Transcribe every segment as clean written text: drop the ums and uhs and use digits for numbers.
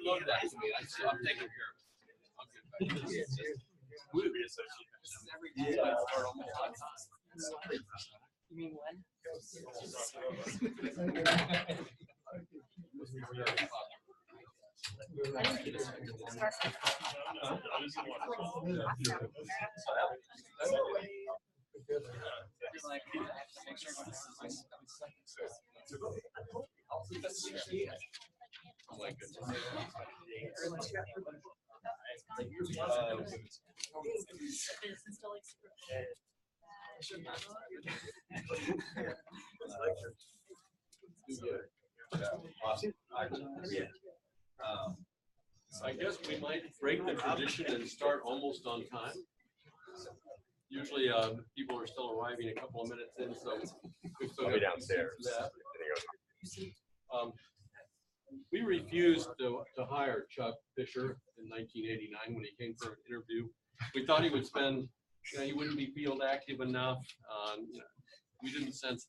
Load that to me. I'm taking care of it. You mean when? I guess we might break the tradition and start almost on time. Usually people are still arriving a couple of minutes in, so we've still got downstairs. We refused to hire Chuck Fisher in 1989 when he came for an interview. We thought he would spend, he wouldn't be field active enough. We didn't sense,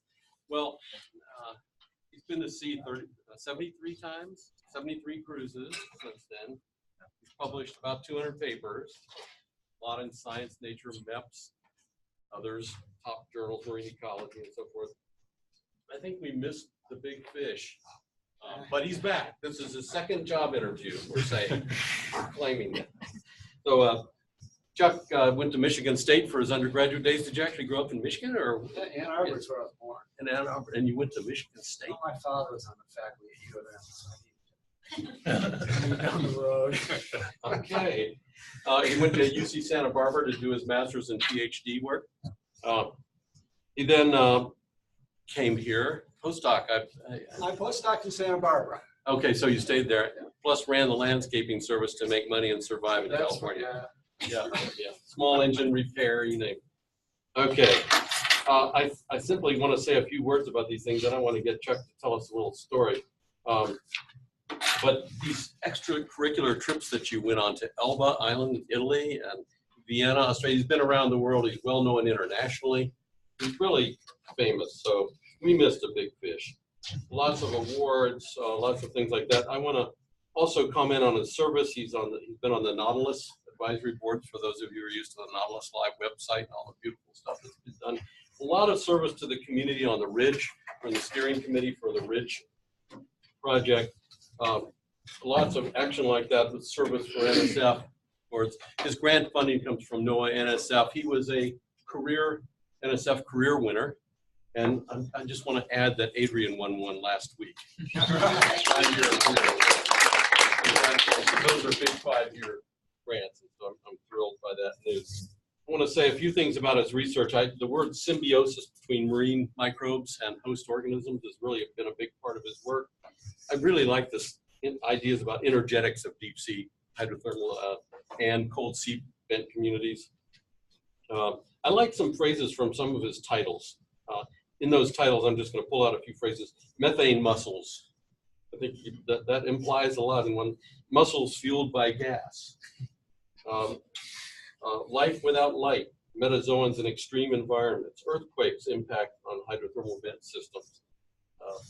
well, he's been to sea 73 times, 73 cruises since then. He's published about 200 papers, a lot in Science, Nature, MEPS, others, top journals, marine ecology, and so forth. I think we missed the big fish, but he's back. This is his second job interview, we're saying, claiming that. So Chuck went to Michigan State for his undergraduate days. Did you actually grow up in Michigan, or? Ann Arbor is where I was born. In Ann Arbor, and you went to Michigan State? Well, my father was on the faculty at UNC. Down the road. Okay. He went to UC Santa Barbara to do his master's and PhD work. He then came here, postdoc. I postdoc in Santa Barbara. Okay, so you stayed there, plus ran the landscaping service to make money and survive in California. Yeah. Small engine repair, you name it. Okay. I simply want to say a few words about these things. I don't want to get Chuck to tell us a little story. But these extracurricular trips that you went on to Elba Island, Italy, and Vienna, Australia, he's been around the world. He's well known internationally. He's really famous. So we missed a big fish. Lots of awards, lots of things like that. I want to also comment on his service. He's been on the Nautilus advisory boards, for those of you who are used to the Nautilus Live website and all the beautiful stuff that's been done. A lot of service to the community on the Ridge, for the steering committee for the Ridge project. Lots of action like that with service for NSF. His grant funding comes from NOAA NSF. He was a NSF career winner. And I just want to add that Adrian won one last week. 5-year those are big 5-year grants, and so I'm thrilled by that news. I want to say a few things about his research. The word symbiosis between marine microbes and host organisms has really been a big part of his work. I really like this ideas about energetics of deep sea hydrothermal and cold sea vent communities. I like some phrases from some of his titles. In those titles, I'm just going to pull out a few phrases. Methane mussels. I think that implies a lot in one. Mussels fueled by gas. Life without light. Metazoans in extreme environments. Earthquakes impact on hydrothermal vent systems.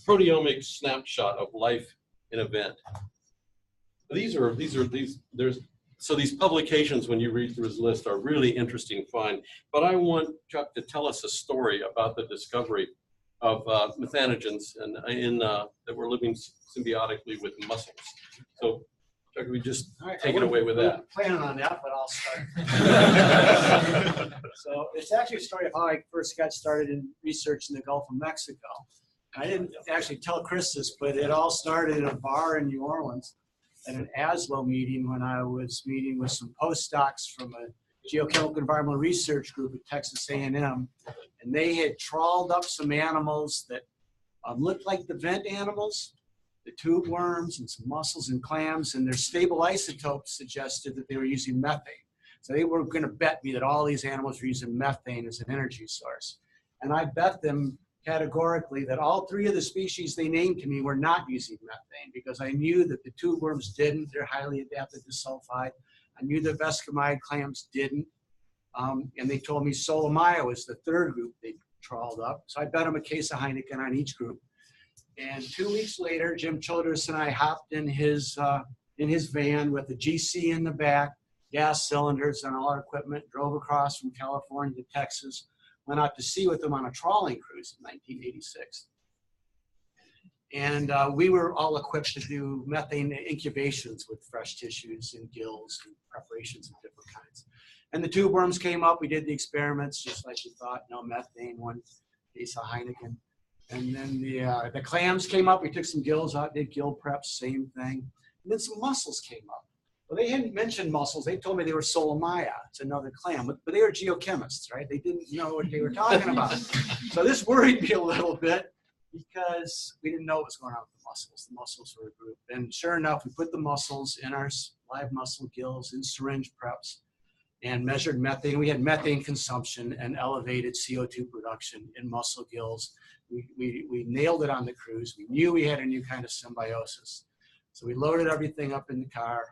Proteomic snapshot of life in a vent. So these publications, when you read through his list, are really interesting to find. But I want Chuck to tell us a story about the discovery of methanogens that were living symbiotically with mussels. So Chuck, we just take it away with that. I'm planning on that, but I'll start. So it's actually a story of how I first got started in research in the Gulf of Mexico. I didn't actually tell Chris this, but it all started in a bar in New Orleans at an ASLO meeting when I was meeting with some postdocs from a geochemical environmental research group at Texas A&M. And they had trawled up some animals that looked like the vent animals, the tube worms and some mussels and clams, and their stable isotopes suggested that they were using methane. So they were going to bet me that all these animals were using methane as an energy source. And I bet them categorically that all 3 of the species they named to me were not using methane, because I knew that the tube worms didn't. They're highly adapted to sulfide. I knew the vescomide clams didn't. And they told me Solomia was the 3rd group they trawled up. So I bet them a case of Heineken on each group. And 2 weeks later, Jim Childress and I hopped in his van with the GC in the back, gas cylinders and all our equipment, drove across from California to Texas, went out to sea with them on a trawling cruise in 1986. And we were all equipped to do methane incubations with fresh tissues and gills and preparations of different kinds. And the tube worms came up. We did the experiments just like we thought. No methane, one case of Heineken. And then the clams came up. We took some gills out, did gill preps, same thing. And then some mussels came up. Well, they hadn't mentioned mussels. They told me they were Solomaya. It's another clam. But they were geochemists, right? They didn't know what they were talking about. So this worried me a little bit because we didn't know what was going on with the mussels. The mussels were a group. And sure enough, we put the mussels in our live mussel gills in syringe preps and measured methane. We had methane consumption and elevated CO2 production in mussel gills. We nailed it on the cruise. We knew we had a new kind of symbiosis. So we loaded everything up in the car.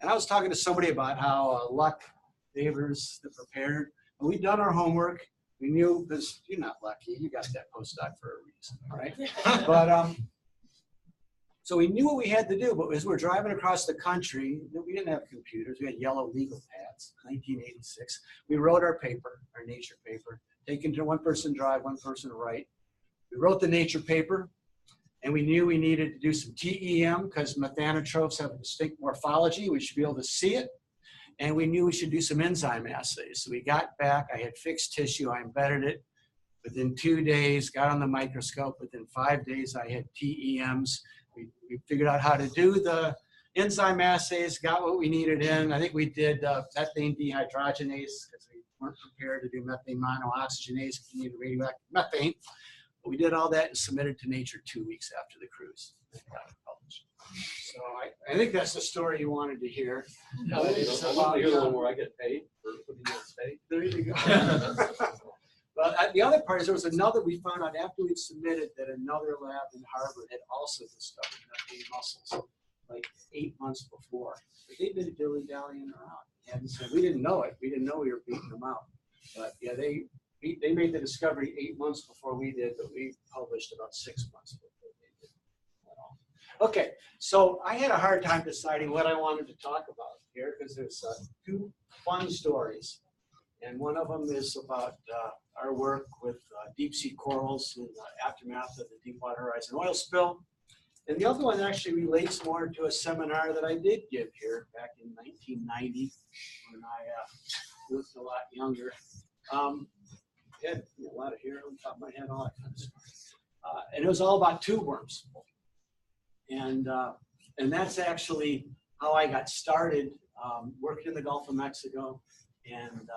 And I was talking to somebody about how luck favors the prepared. And we'd done our homework. We knew, because you're not lucky, you got that postdoc for a reason, right? But so we knew what we had to do, but as we're driving across the country, we didn't have computers. We had yellow legal pads, 1986. We wrote our paper, our nature paper, taken to one person drive, one person write. We wrote the nature paper, and we knew we needed to do some TEM because methanotrophs have a distinct morphology. We should be able to see it. And we knew we should do some enzyme assays. So we got back, I had fixed tissue, I embedded it. Within 2 days, got on the microscope. Within 5 days, I had TEMs. We figured out how to do the enzyme assays, got what we needed in. I think we did methane dehydrogenase because we weren't prepared to do methane monooxygenase if you needed radioactive methane. But we did all that and submitted to Nature 2 weeks after the cruise. Got it published. So I think that's the story you wanted to hear. I want to hear the one where I get paid for putting you on stage. There you go. But the other part is there was another, we found out after we'd submitted that another lab in Harvard had also discovered methane mussels like 8 months before. But they'd been dilly-dallying around. And so we didn't know it. We didn't know we were beating them out. But yeah, they made the discovery 8 months before we did, but we published about 6 months before they did. Okay, so I had a hard time deciding what I wanted to talk about here because there's 2 fun stories. And one of them is about our work with deep sea corals in the aftermath of the Deepwater Horizon oil spill. And the other one actually relates more to a seminar that I did give here back in 1990 when I looked a lot younger. Had a lot of hair on top of my head, all that kind of stuff. And it was all about tube worms. And that's actually how I got started working in the Gulf of Mexico. And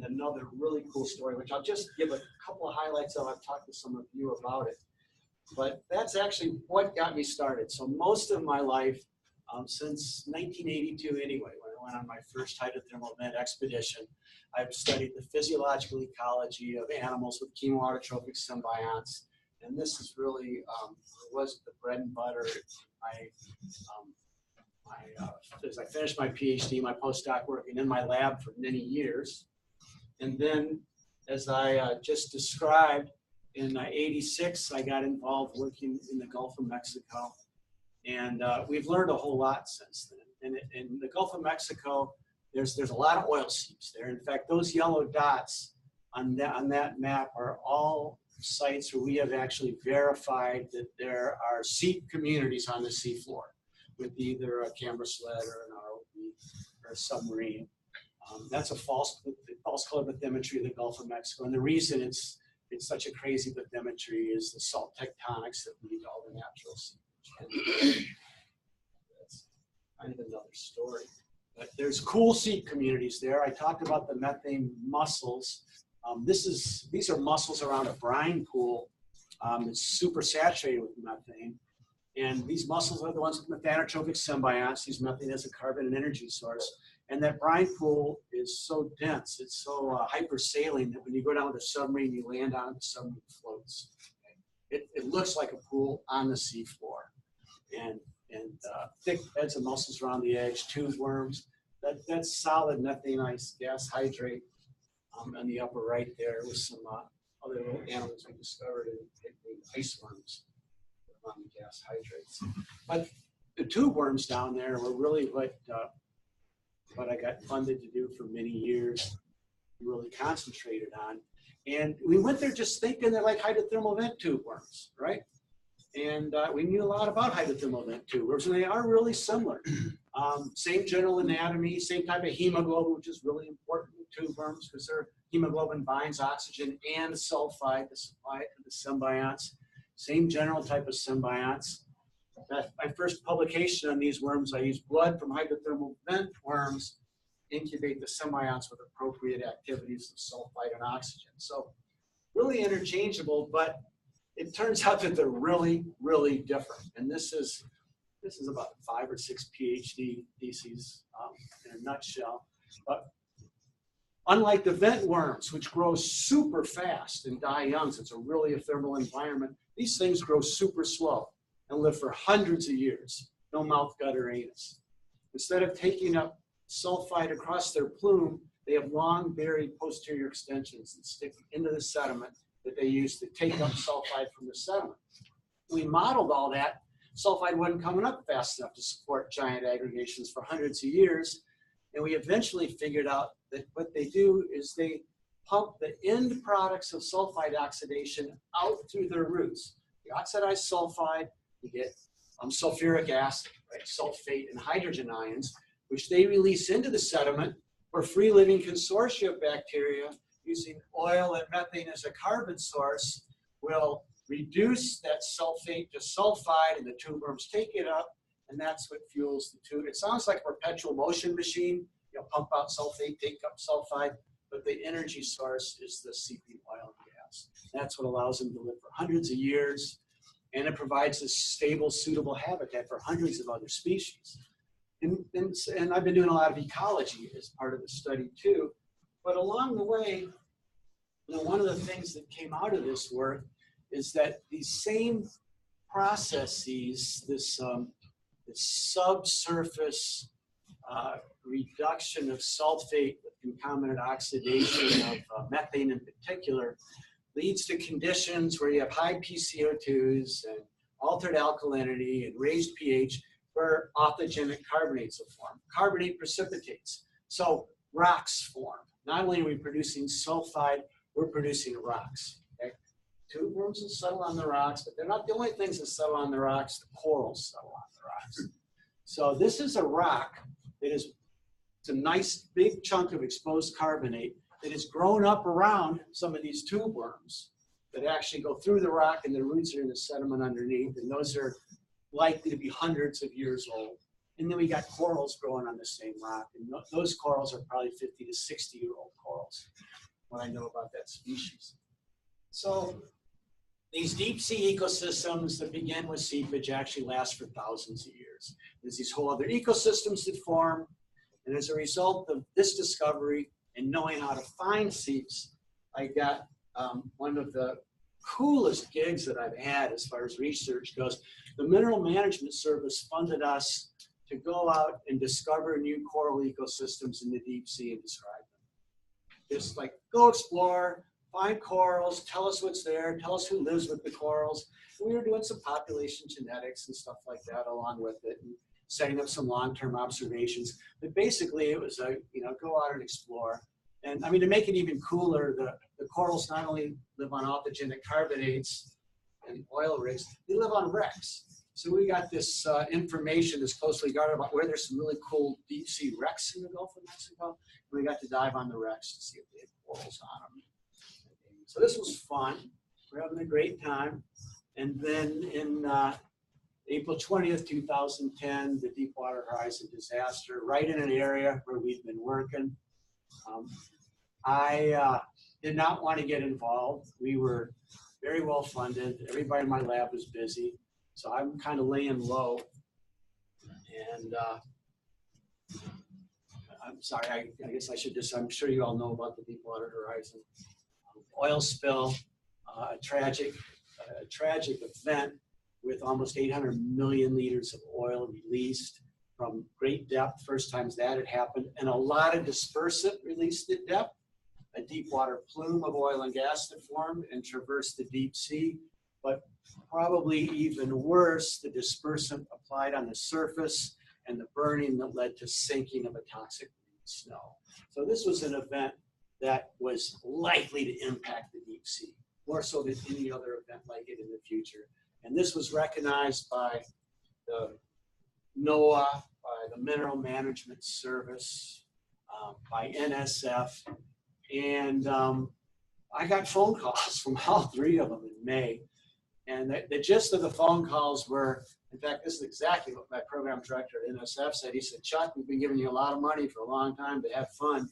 another really cool story, which I'll just give a couple of highlights of. I've talked to some of you about it. But that's actually what got me started. So most of my life, since 1982 anyway, when I went on my first hydrothermal vent expedition, I've studied the physiological ecology of animals with chemoautotrophic symbionts. And this is really, was the bread and butter. As I finished my PhD, my postdoc working in my lab for many years. And then, as I just described, in '86, I got involved working in the Gulf of Mexico. And we've learned a whole lot since then. And in the Gulf of Mexico, there's a lot of oil seeps there. In fact, those yellow dots on that map are all sites where we have actually verified that there are seep communities on the seafloor with either a camera sled or an ROV or a submarine. That's a false color bathymetry of the Gulf of Mexico. And the reason it's such a crazy bathymetry is the salt tectonics that lead to all the natural seepage. That's kind of another story. But there's cool seep communities there. I talked about the methane mussels. These are mussels around a brine pool. It's super saturated with methane. And these mussels are the ones with methanotrophic symbionts. These methane as a carbon and energy source. And that brine pool is so dense, it's so hypersaline that when you go down with a submarine, you land on it, the submarine floats. It looks like a pool on the seafloor. And thick beds of mussels around the edge, tube worms. That's solid methane ice gas hydrate on the upper right there with some other little animals we discovered in ice worms. on the gas hydrates. But the tube worms down there were really what I got funded to do for many years, really concentrated on. And we went there just thinking they're like hydrothermal vent tube worms, right? And we knew a lot about hydrothermal vent tube worms, and they are really similar. Same general anatomy, same type of hemoglobin, which is really important in tube worms because their hemoglobin binds oxygen and sulfide to supply it to the symbionts. Same general type of symbionts. My first publication on these worms, I used blood from hydrothermal vent worms, incubate the symbionts with appropriate activities of sulfide and oxygen. So really interchangeable, but it turns out that they're really, really different. And this is about 5 or 6 PhD theses in a nutshell. But unlike the vent worms, which grow super fast and die young, so it's a really a thermal environment, these things grow super slow and live for hundreds of years. No mouth, gut, or anus. Instead of taking up sulfide across their plume, they have long buried posterior extensions that stick into the sediment that they use to take up sulfide from the sediment. We modeled all that. Sulfide wasn't coming up fast enough to support giant aggregations for hundreds of years. And we eventually figured out that what they do is they pump the end products of sulfide oxidation out through their roots. You oxidize sulfide, you get sulfuric acid, right, sulfate, and hydrogen ions, which they release into the sediment, where free-living consortia of bacteria using oil and methane as a carbon source will reduce that sulfate to sulfide, and the tube worms take it up, and that's what fuels the tube. It sounds like a perpetual motion machine. You know, pump out sulfate, take up sulfide, but the energy source is the seeping oil and gas. That's what allows them to live for hundreds of years, and it provides a stable, suitable habitat for hundreds of other species. And I've been doing a lot of ecology as part of the study too. But along the way, you know, one of the things that came out of this work is that these same processes, this subsurface reduction of sulfate with concomitant oxidation of methane in particular, leads to conditions where you have high PCO2s and altered alkalinity and raised pH, where authigenic carbonates will form. Carbonate precipitates. So rocks form. Not only are we producing sulfide, we're producing rocks. Okay? Tube worms will settle on the rocks, but they're not the only things that settle on the rocks. The corals settle on the rocks. So this is a rock that is, it's a nice big chunk of exposed carbonate that has grown up around some of these tube worms that actually go through the rock, and the roots are in the sediment underneath, and those are likely to be hundreds of years old. And then we got corals growing on the same rock, and those corals are probably 50 to 60-year-old corals, what I know about that species. So these deep sea ecosystems that begin with seepage actually last for thousands of years. There's these whole other ecosystems that form, and as a result of this discovery and knowing how to find seeps, I got one of the coolest gigs that I've had as far as research goes. The Mineral Management Service funded us to go out and discover new coral ecosystems in the deep sea and describe them. Just like, go explore, find corals, tell us what's there, tell us who lives with the corals. And we were doing some population genetics and stuff like that along with it, and setting up some long-term observations. But basically it was a, you know, go out and explore. And I mean, to make it even cooler, the corals not only live on autogenic carbonates and oil rigs, they live on wrecks. So we got this information that's closely guarded about where there's some really cool deep sea wrecks in the Gulf of Mexico. And we got to dive on the wrecks to see if they had corals on them. So this was fun. We're having a great time. And then in April 20th, 2010, the Deepwater Horizon disaster, right in an area where we've been working. I did not want to get involved. We were very well funded. Everybody in my lab was busy. So I'm kind of laying low. And I'm sorry, I guess I should just, I'm sure you all know about the Deepwater Horizon. Oil spill, a tragic event with almost 800 million liters of oil released from great depth, first times that had happened, and a lot of dispersant released at depth. A deep water plume of oil and gas that formed and traversed the deep sea, but probably even worse, the dispersant applied on the surface and the burning that led to sinking of a toxic snow. So this was an event that was likely to impact the deep sea, more so than any other event like it in the future. And this was recognized by the NOAA, by the Mineral Management Service, by NSF, and I got phone calls from all three of them in May. And the gist of the phone calls were, in fact, this is exactly what my program director at NSF said. He said, Chuck, we've been giving you a lot of money for a long time to have fun.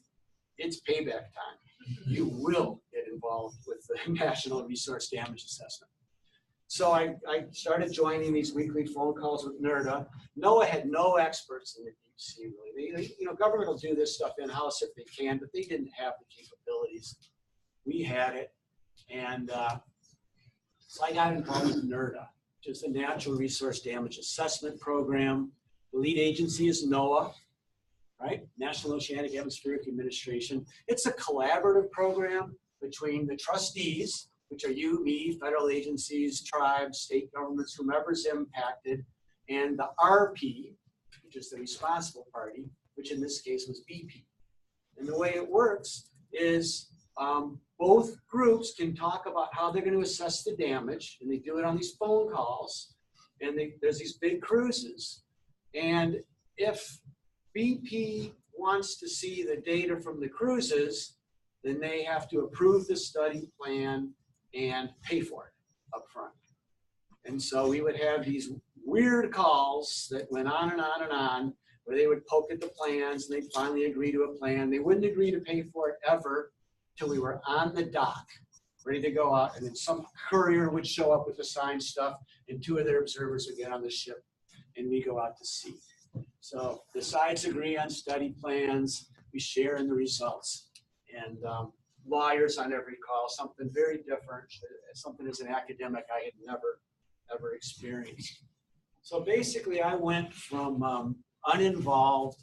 It's payback time. You will get involved with the National Resource Damage Assessment. So I started joining these weekly phone calls with NRDA. NOAA had no experts in the deep sea, really. Government will do this stuff in-house if they can, but they didn't have the capabilities. We had it, and so I got involved with NRDA, which is the Natural Resource Damage Assessment Program. The lead agency is NOAA, right? National Oceanic Atmospheric Administration. It's a collaborative program between the trustees, which are you, me, federal agencies, tribes, state governments, whomever's impacted, and the RP, which is the responsible party, which in this case was BP. And the way it works is both groups can talk about how they're going to assess the damage, and they do it on these phone calls, and there's these big cruises. And if BP wants to see the data from the cruises, then they have to approve the study plan and pay for it up front. And so we would have these weird calls that went on and on and on, where they would poke at the plans and they'd finally agree to a plan. They wouldn't agree to pay for it ever till we were on the dock, ready to go out, and then some courier would show up with the signed stuff, and two of their observers would get on the ship, and we go out to sea. So the sides agree on study plans, we share in the results, and lawyers on every call, something very different, something as an academic I had never, ever experienced. So basically I went from uninvolved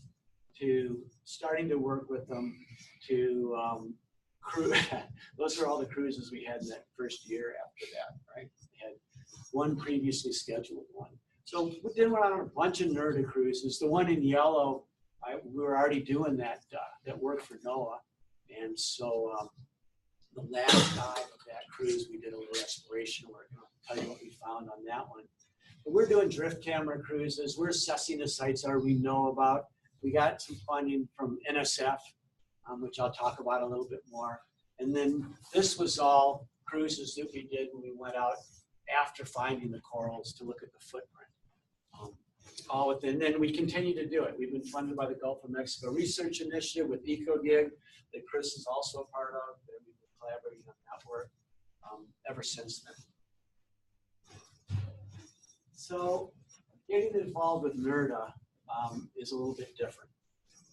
to starting to work with them to those are all the cruises we had in that first year after that, right? We had one previously scheduled one. So we then went on a bunch of NRDA cruises. The one in yellow, we were already doing that work for NOAA. And so the last dive of that cruise, we did a little exploration work. I'll tell you what we found on that one. But we're doing drift camera cruises. We're assessing the sites that we know about. We got some funding from NSF, which I'll talk about a little bit more. And then this was all cruises that we did when we went out after finding the corals to look at the footprint. And then we continue to do it. We've been funded by the Gulf of Mexico Research Initiative with EcoGig that Chris is also a part of, and we've been collaborating on that work ever since then. So getting involved with NRDA is a little bit different.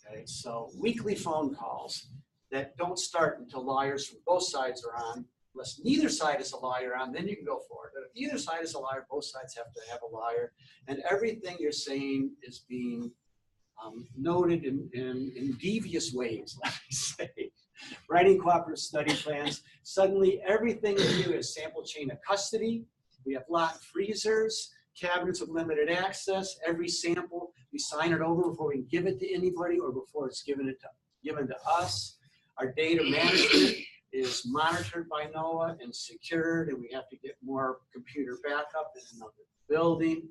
Okay, so weekly phone calls that don't start until lawyers from both sides are on. Unless neither side is a lawyer on, then you can go for it. But if either side is a lawyer, both sides have to have a lawyer. And everything you're saying is being noted in devious ways, let me say. Writing cooperative study plans. Suddenly, everything we do is sample chain of custody. We have locked freezers, cabinets with limited access. Every sample, we sign it over before we can give it to anybody or before it's given to us. Our data management is monitored by NOAA and secured, and we have to get more computer backup in another building.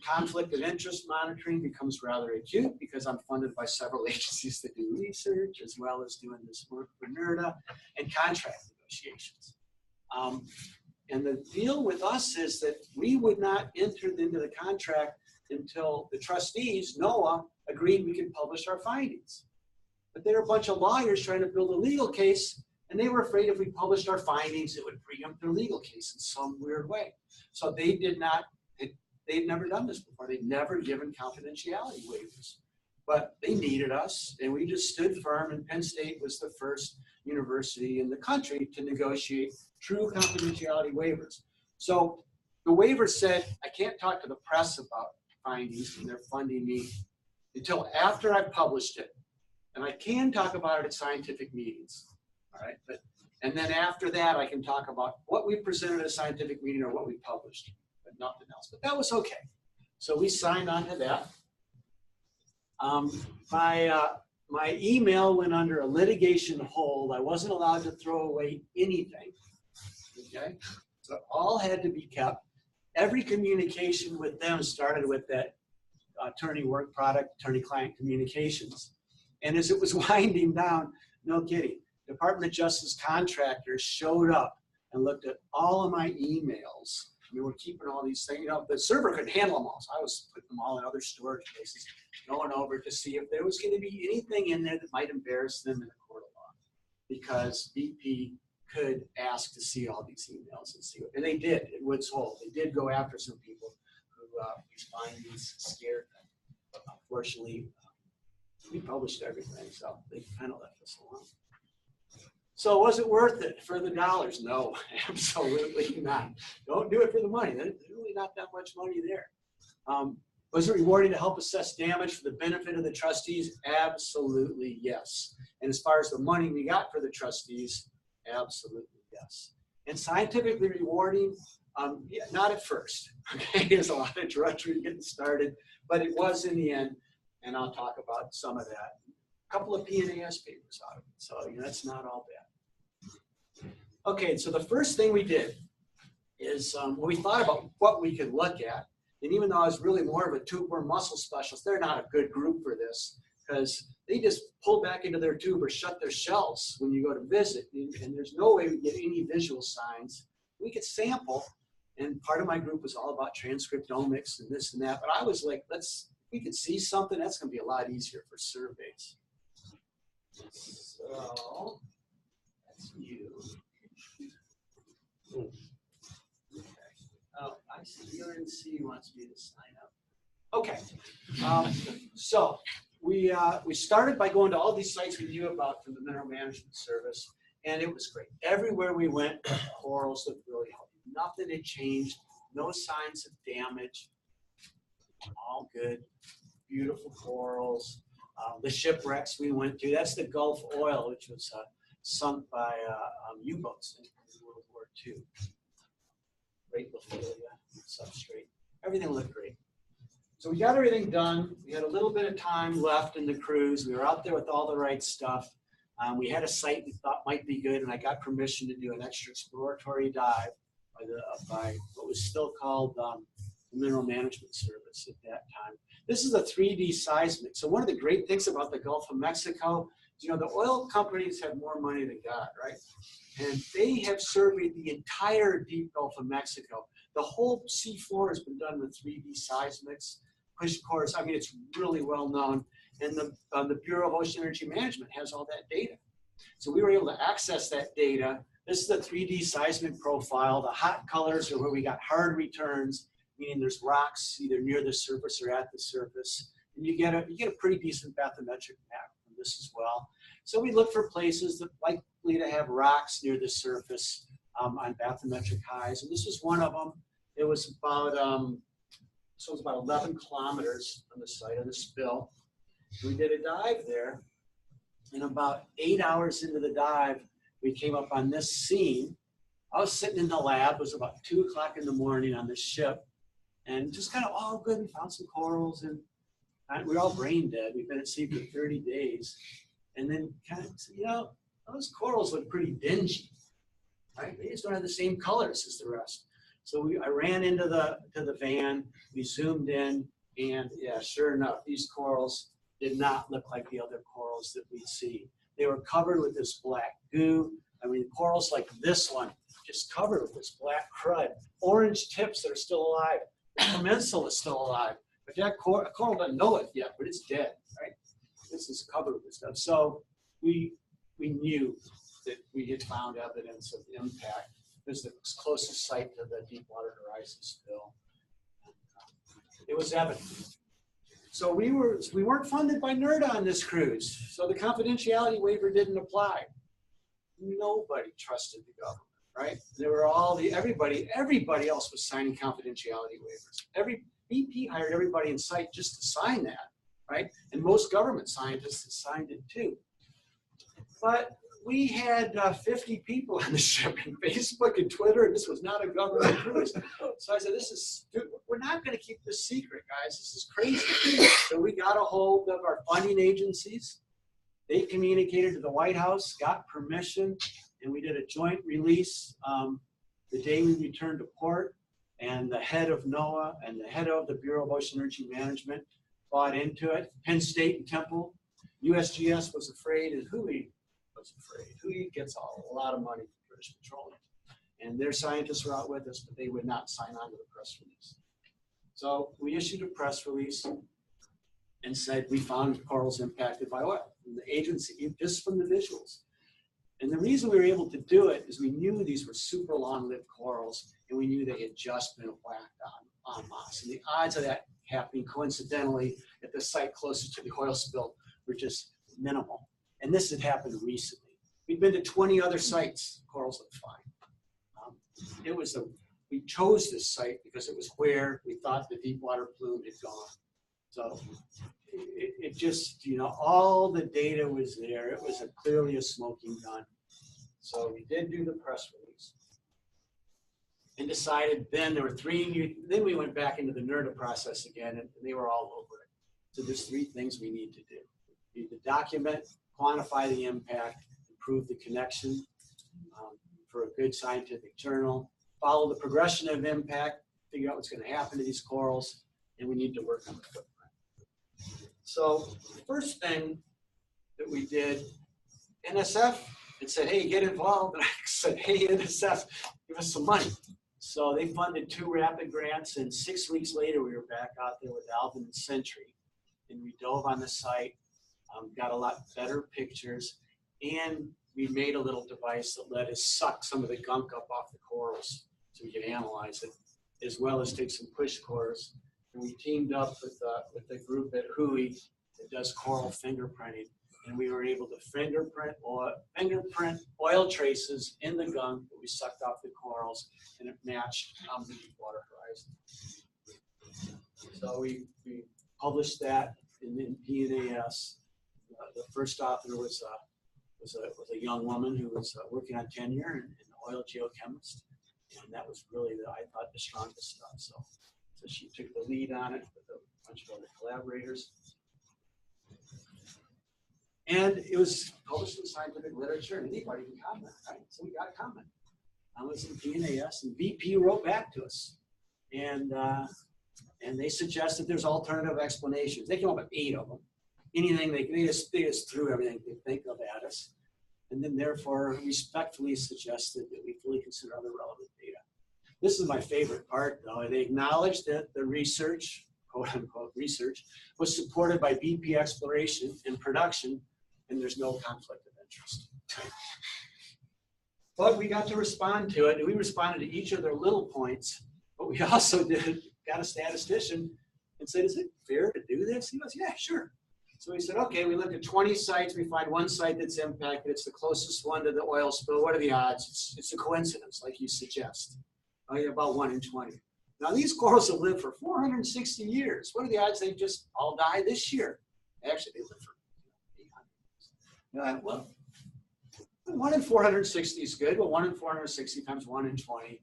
Conflict of interest monitoring becomes rather acute because I'm funded by several agencies that do research as well as doing this work for NRDA, and contract negotiations. And the deal with us is that we would not enter into the contract until the trustees, NOAA, agreed we could publish our findings. But they were a bunch of lawyers trying to build a legal case, and they were afraid if we published our findings, it would preempt their legal case in some weird way. So they did not, they'd never done this before. They'd never given confidentiality waivers. But they needed us, and we just stood firm, and Penn State was the first university in the country to negotiate true confidentiality waivers. So the waiver said, I can't talk to the press about findings, and they're funding me until after I've published it. And I can talk about it at scientific meetings. All right, And then after that, I can talk about what we presented at a scientific meeting or what we published, but nothing else. But that was okay. So we signed on to that. My email went under a litigation hold. I wasn't allowed to throw away anything. Okay, so all had to be kept. Every communication with them started with that attorney work product, attorney-client communications. And as it was winding down, no kidding, Department of Justice contractors showed up and looked at all of my emails. We were keeping all these things, you know, the server couldn't handle them all, so I was putting them all in other storage places, going over to see if there was going to be anything in there that might embarrass them in a court of law, because BP could ask to see all these emails and see what, and they did at Woods Hole. They did go after some people who these findings scared them. But unfortunately, we published everything, so they kind of left us alone. So was it worth it for the dollars? No, absolutely not. Don't do it for the money. There's really not that much money there. Was it rewarding to help assess damage for the benefit of the trustees? Absolutely yes. And as far as the money we got for the trustees, absolutely yes. And scientifically rewarding, yeah, not at first. Okay, there's a lot of drudgery getting started, but it was in the end, and I'll talk about some of that. A couple of PNAS papers out of it, so you know, that's not all bad. Okay, so the first thing we did is when we thought about what we could look at, and even though I was really more of a tuber muscle specialist, they're not a good group for this because they just pull back into their tube or shut their shells when you go to visit, and there's no way we get any visual signs. We could sample, and part of my group was all about transcriptomics and this and that, but I was like, if we could see something, that's going to be a lot easier for surveys. So that's you. Okay. Oh, I see UNC wants me to sign up. Okay. So we started by going to all these sites we knew about from the Mineral Management Service, and it was great. Everywhere we went, the corals looked really healthy. Nothing had changed. No signs of damage. All good. Beautiful corals. The shipwrecks we went to, that's the Gulf Oil, which was sunk by U-boats in World War II. Great Lophilia substrate. Everything looked great. So we got everything done. We had a little bit of time left in the cruise. We were out there with all the right stuff. We had a site we thought might be good, and I got permission to do an extra exploratory dive by what was still called the Mineral Management Service at that time. This is a 3D seismic. So one of the great things about the Gulf of Mexico is, you know, the oil companies have more money than God, right? And they have surveyed the entire deep Gulf of Mexico. The whole seafloor has been done with 3D seismics. Push course, I mean, it's really well known. And the Bureau of Ocean Energy Management has all that data. So we were able to access that data. This is a 3D seismic profile. The hot colors are where we got hard returns, meaning there's rocks either near the surface or at the surface. And you get a pretty decent bathymetric map from this as well. So we look for places that are likely to have rocks near the surface on bathymetric highs. And this was one of them. It was about 11 kilometers from the site of the spill. We did a dive there, and about 8 hours into the dive, we came up on this scene. I was sitting in the lab. It was about 2 o'clock in the morning on the ship, and just kind of all good. We found some corals, and we were all brain dead. We've been at sea for 30 days, and then kind of, you know, those corals look pretty dingy, right? They just don't have the same colors as the rest. So I ran into the van. We zoomed in, and yeah, sure enough, these corals did not look like the other corals that we see. They were covered with this black goo. I mean, corals like this one, just covered with this black crud. Orange tips that are still alive. The commensal is still alive. But that coral doesn't know it yet, but it's dead, right? This is covered with this stuff. So we knew that we had found evidence of the impact. This is the closest site to the Deepwater Horizon spill. It was evident. So we weren't funded by NRDA on this cruise, so the confidentiality waiver didn't apply. Nobody trusted the government, right? There were everybody else was signing confidentiality waivers. BP hired everybody in sight just to sign that, right? And most government scientists had signed it too. But we had 50 people on the ship in Facebook and Twitter, and this was not a government cruise. So I said, we're not going to keep this secret, guys. This is crazy. So we got a hold of our funding agencies. They communicated to the White House, got permission, and we did a joint release the day we returned to port. And the head of NOAA and the head of the Bureau of Ocean Energy Management bought into it. Penn State and Temple. USGS was afraid, and Hui was afraid. Hui gets a lot of money from British Petroleum. And their scientists were out with us, but they would not sign on to the press release. So we issued a press release and said we found corals impacted by oil. And the agency, just from the visuals. And the reason we were able to do it is we knew these were super long-lived corals, and we knew they had just been whacked on MASC. And the odds of that happening coincidentally at the site closest to the oil spill were just minimal. And this had happened recently. We'd been to 20 other sites. Corals looked fine. We chose this site because it was where we thought the deep water plume had gone. So it just, all the data was there. It was clearly a smoking gun. So we did do the press release and decided then there were then we went back into the NRDA process again, and they were all over it. So there's 3 things we need to do. We need to document, quantify the impact, improve the connection for a good scientific journal, follow the progression of impact, figure out what's going to happen to these corals, and we need to work on the footprint. So the first thing that we did, NSF had said, hey, get involved. And I said, hey, NSF, give us some money. So they funded 2 rapid grants, and 6 weeks later, we were back out there with Alvin and Sentry. And we dove on the site, got a lot better pictures, and we made a little device that let us suck some of the gunk up off the corals so we could analyze it, as well as take some push cores. And we teamed up with the group at Hui that does coral fingerprinting, and we were able to fingerprint oil traces in the gunk that we sucked off the corals, and it matched the deep water horizon. So we published that in PNAS. The first author was a young woman who was working on tenure and an oil geochemist, and that was really I thought the strongest stuff. So she took the lead on it with a bunch of other collaborators. And it was published in scientific literature, and anybody can comment, right? So we got a comment. I was in PNAS, and BP wrote back to us. And they suggested there's alternative explanations. They came up with 8 of them. Anything, they just threw everything they think of at us. And then therefore respectfully suggested that we fully consider other relevant data. This is my favorite part, though. They acknowledged that the research, quote unquote research, was supported by BP exploration and production, and there's no conflict of interest. But we got to respond to it, and we responded to each of their little points, but we also got a statistician and said, is it fair to do this? He goes, yeah, sure. So we said, okay, we looked at 20 sites, we find 1 site that's impacted, it's the closest one to the oil spill. What are the odds? It's a coincidence, like you suggest. About 1 in 20. Now these corals have lived for 460 years. What are the odds they just all die this year? Actually, they live for 800 years. Well, 1 in 460 is good, but 1 in 460 times 1 in 20,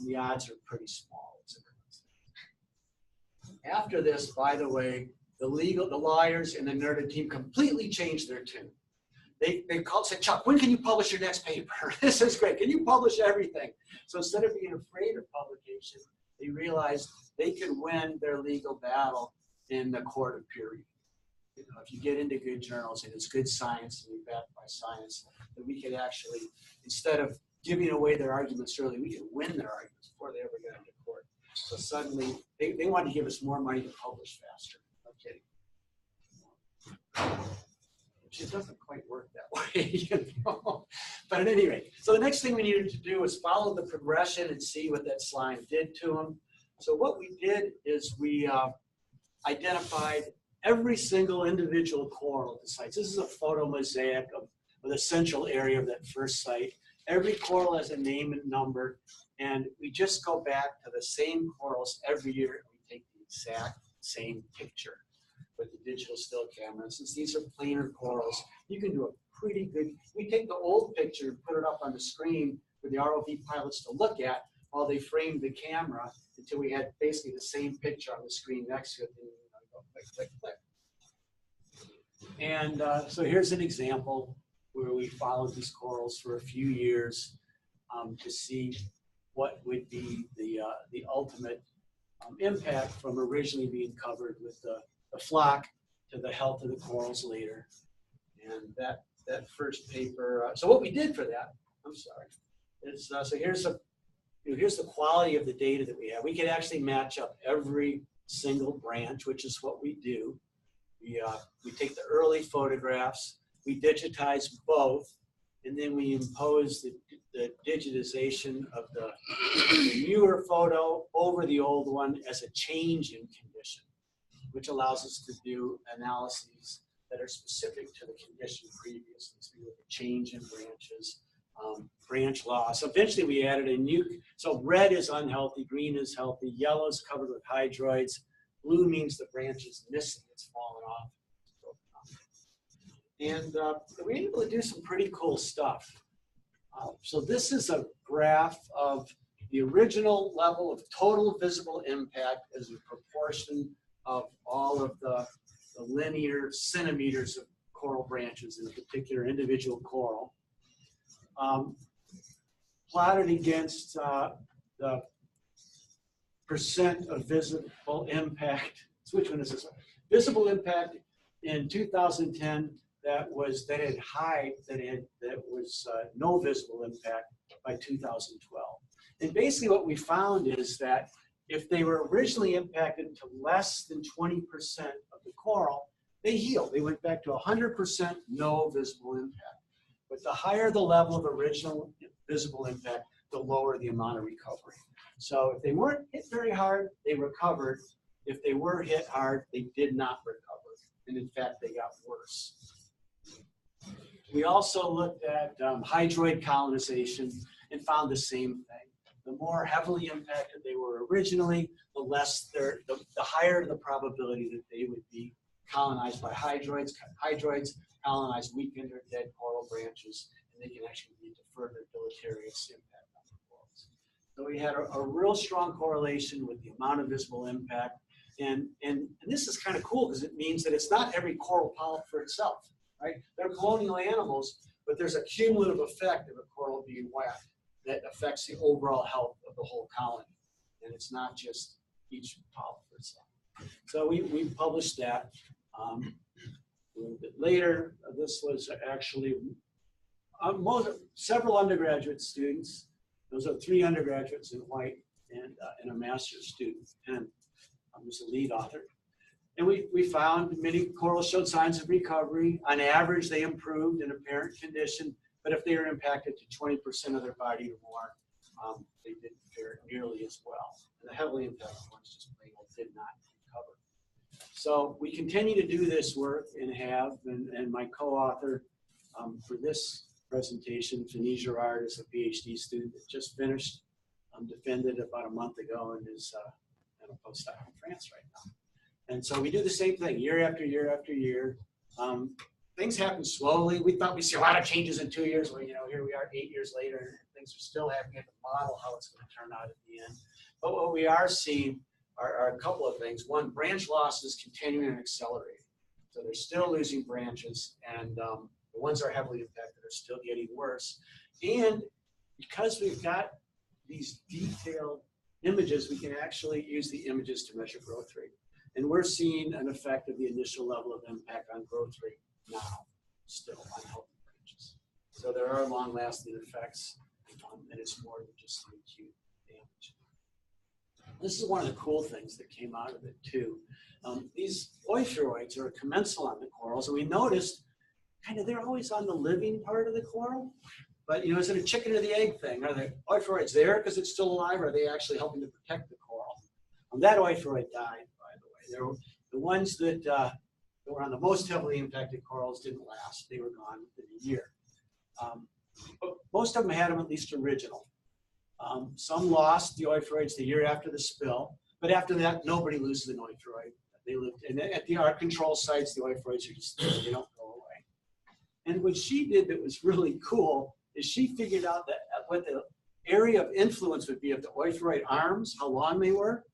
the odds are pretty small. It's a coincidence. After this, by the way, the lawyers and the NRDA team completely changed their tune. They called, said, Chuck, when can you publish your next paper? This is great. Can you publish everything? So instead of being afraid of publication, they realized they could win their legal battle in the court of peer review. If you get into good journals and it's good science and you're backed by science, that we could actually, instead of giving away their arguments early, we could win their arguments before they ever got into court. So suddenly, they wanted to give us more money to publish faster. No kidding. It doesn't quite work that way, But at any rate, so the next thing we needed to do was follow the progression and see what that slime did to them. So what we did is we identified every single individual coral at the sites. This is a photo mosaic of the central area of that first site. Every coral has a name and number, and we just go back to the same corals every year, and we take the exact same picture with the digital still camera. Since these are planar corals, you can do a pretty good. We take the old picture, put it up on the screen for the ROV pilots to look at while they framed the camera until we had basically the same picture on the screen next to it. And, go click, click, click. And so here's an example where we followed these corals for a few years to see what would be the ultimate impact from originally being covered with the flock to the health of the corals later. And that first paper, so what we did for that, I'm sorry, is so here's the quality of the data that we have. We could actually match up every single branch, which is what we do. We take the early photographs, we digitize both, and then we impose the digitization of the newer photo over the old one as a change in condition, which allows us to do analyses that are specific to the condition previously. So we look at change in branches, branch loss. Eventually we added a new, so red is unhealthy, green is healthy, yellow is covered with hydroids, blue means the branch is missing, it's fallen off. And we were able to do some pretty cool stuff. So this is a graph of the original level of total visible impact as a proportion of all of the linear centimeters of coral branches in a particular individual coral. Plotted against the percent of visible impact. So which one is this one? Visible impact in 2010 that was no visible impact by 2012. And basically what we found is that if they were originally impacted to less than 20% of the coral, they healed. They went back to 100% no visible impact. But the higher the level of original visible impact, the lower the amount of recovery. So if they weren't hit very hard, they recovered. If they were hit hard, they did not recover. And in fact, they got worse. We also looked at hydroid colonization and found the same thing. The more heavily impacted they were originally, the higher the probability that they would be colonized by hydroids. Hydroids colonize weakened or dead coral branches, and they can actually lead to further deleterious impact on the corals. So we had a real strong correlation with the amount of visible impact. And this is kind of cool because it means that it's not every coral polyp for itself, right? They're colonial animals, but there's a cumulative effect of a coral being whacked that affects the overall health of the whole colony. And it's not just each polyp for itself. So we published that a little bit later. This was actually several undergraduate students. Those are 3 undergraduates in white and a master's student. And I was the lead author. And we found many corals showed signs of recovery. On average, they improved in apparent condition, but if they were impacted to 20% of their body or more, they didn't fare nearly as well. And the heavily impacted ones just plain old did not recover. So we continue to do this work and my co-author for this presentation, Fanny Girard, is a PhD student that just finished, defended about a month ago and is at a postdoc in France right now. And so we do the same thing year after year after year. Things happen slowly. We thought we'd see a lot of changes in 2 years. Well, here we are 8 years later, and things are still happening at the model how it's going to turn out at the end. But what we are seeing are a couple of things. One, branch loss is continuing and accelerating. So they're still losing branches, and the ones that are heavily impacted are still getting worse. And because we've got these detailed images, we can actually use the images to measure growth rate. And we're seeing an effect of the initial level of impact on growth rate now, still on healthy branches. So there are long-lasting effects, and it's more than just the acute damage. This is one of the cool things that came out of it too. These ophiuroids are commensal on the corals, and we noticed they're always on the living part of the coral. But is it a chicken or the egg thing? Are the ophiuroids there because it's still alive, or are they actually helping to protect the coral? That ophiuroid died, by the way. The ones that were on the most heavily impacted corals didn't last. They were gone within a year. But most of them had them at least original. Some lost the ophiuroids the year after the spill, but after that, nobody loses an ophiuroid. They lived, and at our control sites, the ophiuroids are just there. They don't go away. And what she did that was really cool is she figured out that what the area of influence would be of the ophiuroid arms, how long they were.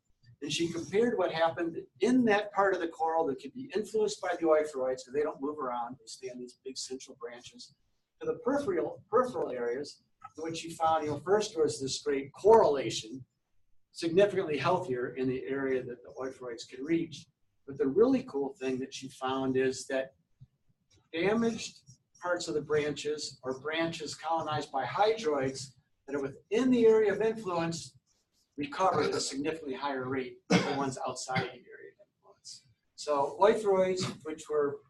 And she compared what happened in that part of the coral that could be influenced by the ophiuroids, because they don't move around, they stay on these big central branches, to the peripheral areas. And what she found, first was this great correlation, significantly healthier in the area that the ophiuroids can reach. But the really cool thing that she found is that damaged parts of the branches, or branches colonized by hydroids that are within the area of influence, recover at a significantly higher rate than the ones outside the area of influence. So ophiuroids, which were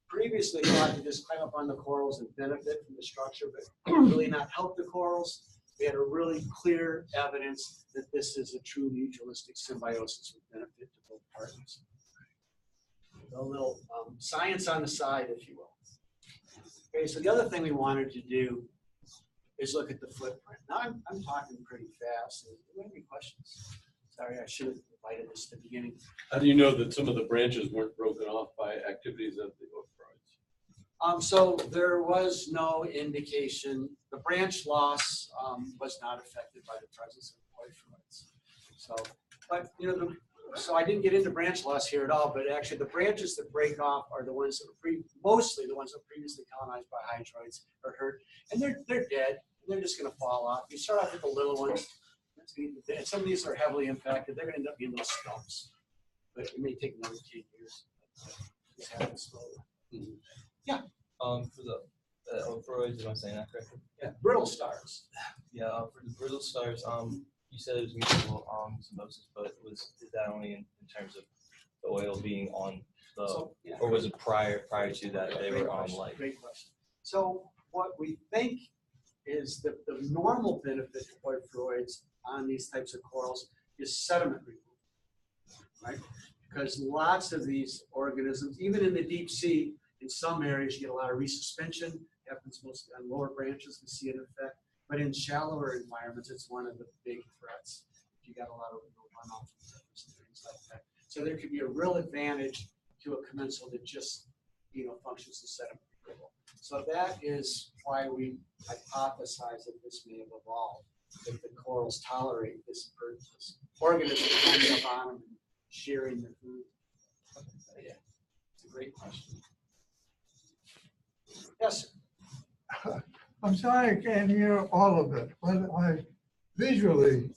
previously thought to just climb up on the corals and benefit from the structure, but really not help the corals, we had a really clear evidence that this is a true mutualistic symbiosis with benefit to both parties. A little science on the side, if you will. Okay, so the other thing we wanted to do is look at the footprint. Now I'm talking pretty fast. Do you have any questions? Sorry, I should have invited this at the beginning. How do you know that some of the branches weren't broken off by activities of the ophiuroids? So there was no indication. The branch loss was not affected by the presence of ophiuroids. So, but so I didn't get into branch loss here at all, but actually the branches that break off are the ones that were mostly the ones that were previously colonized by hydroids or hurt, and they're dead. They're just going to fall off. You start off with the little ones. Some of these are heavily impacted. They're going to end up being little stumps, but it may take another 10 years. Just happen slowly. Yeah. For the ophiuroids, am I saying that correctly? Yeah. Brittle stars. Yeah. For the brittle stars, you said it was mutual symbiosis, but is that only in terms of the oil being on the, or was it prior to that they were on light? Great question. So what we think is that the normal benefit of ophiuroids on these types of corals is sediment removal, right? Because lots of these organisms, even in the deep sea, in some areas you get a lot of resuspension, happens mostly on lower branches, we see an effect. But in shallower environments, it's one of the big threats. If you got a lot of runoff and things like that. So there could be a real advantage to a commensal that just functions as sediment removal. So that is why we hypothesize that this may have evolved, that the corals tolerate this organism coming up on them and sharing the food. Yeah, it's a great question. Yes, sir. I'm sorry I can't hear all of it, but I visually,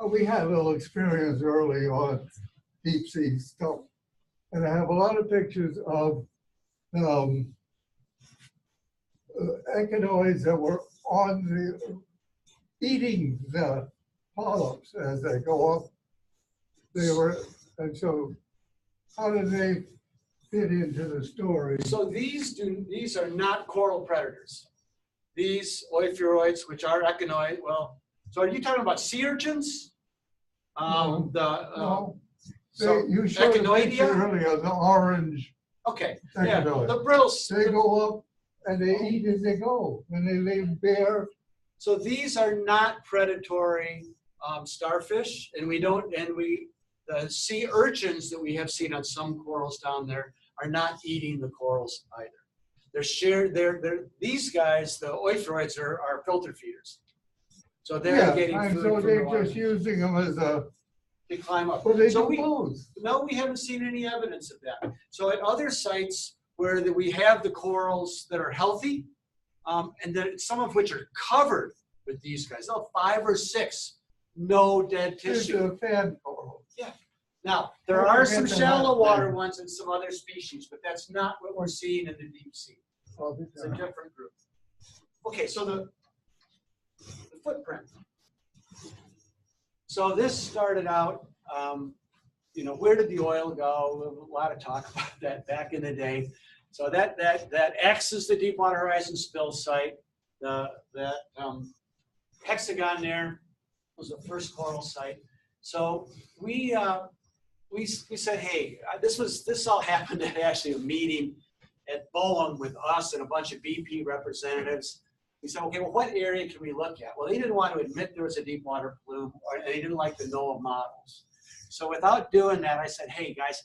we had a little experience early on deep sea stuff, and I have a lot of pictures of echinoids that were on eating the polyps as they go up. And so how do they fit into the story? So these are not coral predators. These ophiuroids, which are echinoid, so are you talking about sea urchins? No. So You showed a picture echinoidea? earlier, the orange Okay, echinoid. the brittle. They go up and they eat as they go. When they leave bare. So these are not predatory starfish, and the sea urchins that we have seen on some corals down there are not eating the corals either. They're shared. These guys, the ophiuroids, are filter feeders. So they're getting food so from they're the water just using them as a. to climb up. Well, they So do both. No, we haven't seen any evidence of that. So at other sites where we have the corals that are healthy, and then some of which are covered with these guys, 5 or 6, no dead It's tissue. a fan coral. Now, there are some shallow water ones and some other species, but that's not what we're seeing in the deep sea. It's a different group. Okay, so the footprint. So this started out, where did the oil go? A lot of talk about that back in the day. So that X is the Deepwater Horizon spill site. That hexagon there was the first coral site. So we said, hey, this all happened at actually a meeting at Boeing with us and a bunch of BP representatives. We said, okay, well, what area can we look at? Well, they didn't want to admit there was a deep water plume, and they didn't like the NOAA models. So without doing that, I said, hey, guys,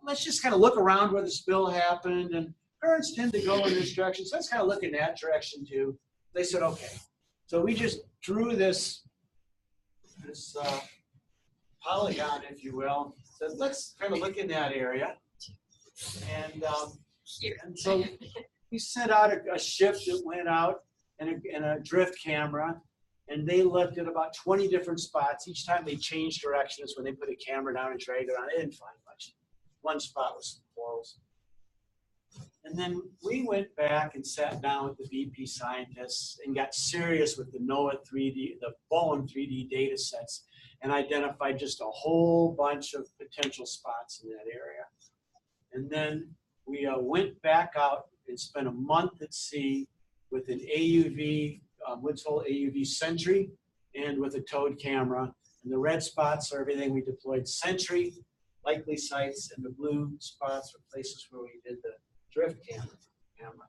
let's just kind of look around where the spill happened and currents tend to go in this direction, so let's kind of look in that direction too. They said, okay. So we just drew this polygon, if you will. So let's kind of look in that area. And so we sent out a ship that went out and a drift camera, and they looked at about 20 different spots. Each time they changed directions when they put a camera down and dragged it on. They didn't find much. One spot was some corals. And then we went back and sat down with the BP scientists and got serious with the NOAA 3D, the Bowen 3D data sets, and identified just a whole bunch of potential spots in that area. And then we went back out and spent a month at sea with an AUV, Woods Hole AUV Sentry, and with a towed camera. And the red spots are everything we deployed Sentry, likely sites, and the blue spots are places where we did the drift camera.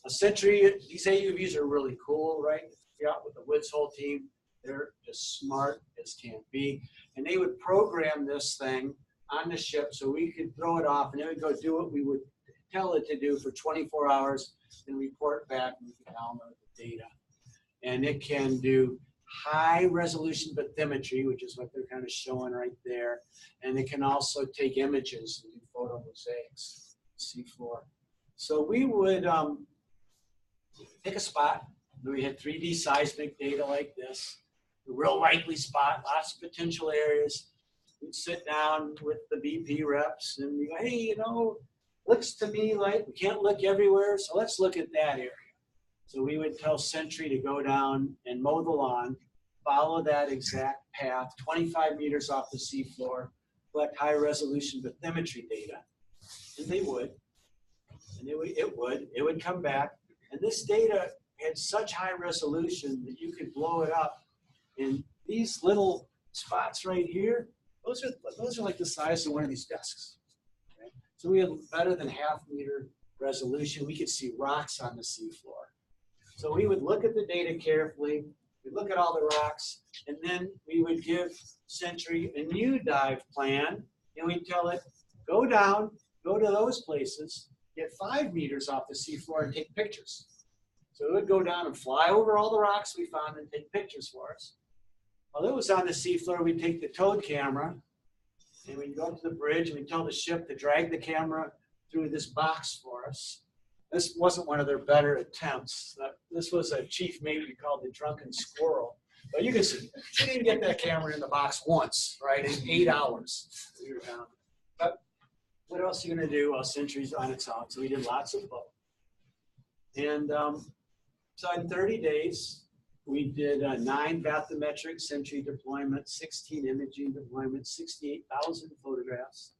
A Sentry, these AUVs are really cool, right? You're out with the Woods Hole team. They're just smart as can be. And they would program this thing on the ship so we could throw it off and it would go do what we would tell it to do for 24 hours and report back and we could download the data. And it can do high resolution bathymetry, which is what they're kind of showing right there. And it can also take images and do photomosaics, seafloor. So we would pick a spot where we had 3D seismic data like this, a real likely spot, lots of potential areas. We'd sit down with the BP reps and we go, hey, you know, looks to me like we can't look everywhere, so let's look at that area. So we would tell Sentry to go down and mow the lawn, follow that exact path, 25 meters off the seafloor, collect high resolution bathymetry data. And they would. And it would come back. And this data had such high resolution that you could blow it up. And these little spots right here, those are like the size of one of these desks. Okay? So we had better than half-meter resolution. We could see rocks on the seafloor. So we would look at the data carefully, we'd look at all the rocks, and then we would give Sentry a new dive plan, and we'd tell it, go down, go to those places, get 5 meters off the seafloor and take pictures. So it would go down and fly over all the rocks we found and take pictures for us. While it was on the seafloor, we'd take the towed camera and we'd go up to the bridge and we'd tell the ship to drag the camera through this box for us. This wasn't one of their better attempts. This was a chief mate we called the drunken squirrel. But you can see, she didn't get that camera in the box once, right, in 8 hours. We were down. But what else are you going to do while Sentry's on its own? So we did lots of both. And so in 30 days, we did 9 bathymetric Sentry deployments, 16 imaging deployments, 68,000 photographs.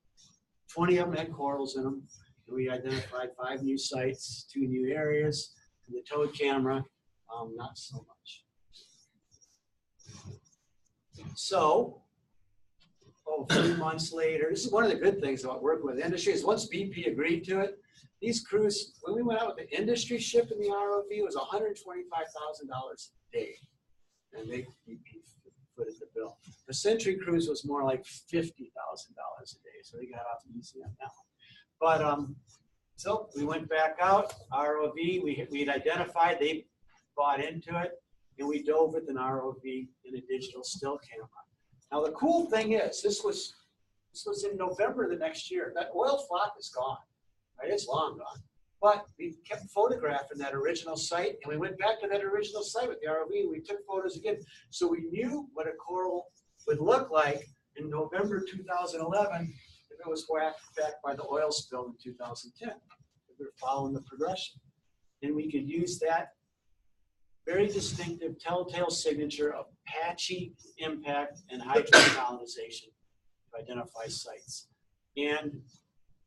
20 of them had corals in them. And we identified 5 new sites, 2 new areas, and the towed camera, not so much. So, a few months later, this is one of the good things about working with industry is once BP agreed to it, these crews, when we went out with the industry ship in the ROV, it was $125,000 a day. And BP footed the bill. The Sentry cruise was more like $50,000 a day, so they got off easy on that one. But so we went back out, ROV, we'd identified, they bought into it, and we dove with an ROV in a digital still camera. Now the cool thing is, this was in November the next year. That oil flop is gone, right? It's long gone. But we kept photographing that original site, and we went back to that original site with the ROV, and we took photos again. So we knew what a coral would look like in November 2011 if it was whacked back by the oil spill in 2010. We were following the progression. And we could use that very distinctive telltale signature of patchy impact and hydrocolonization to identify sites. And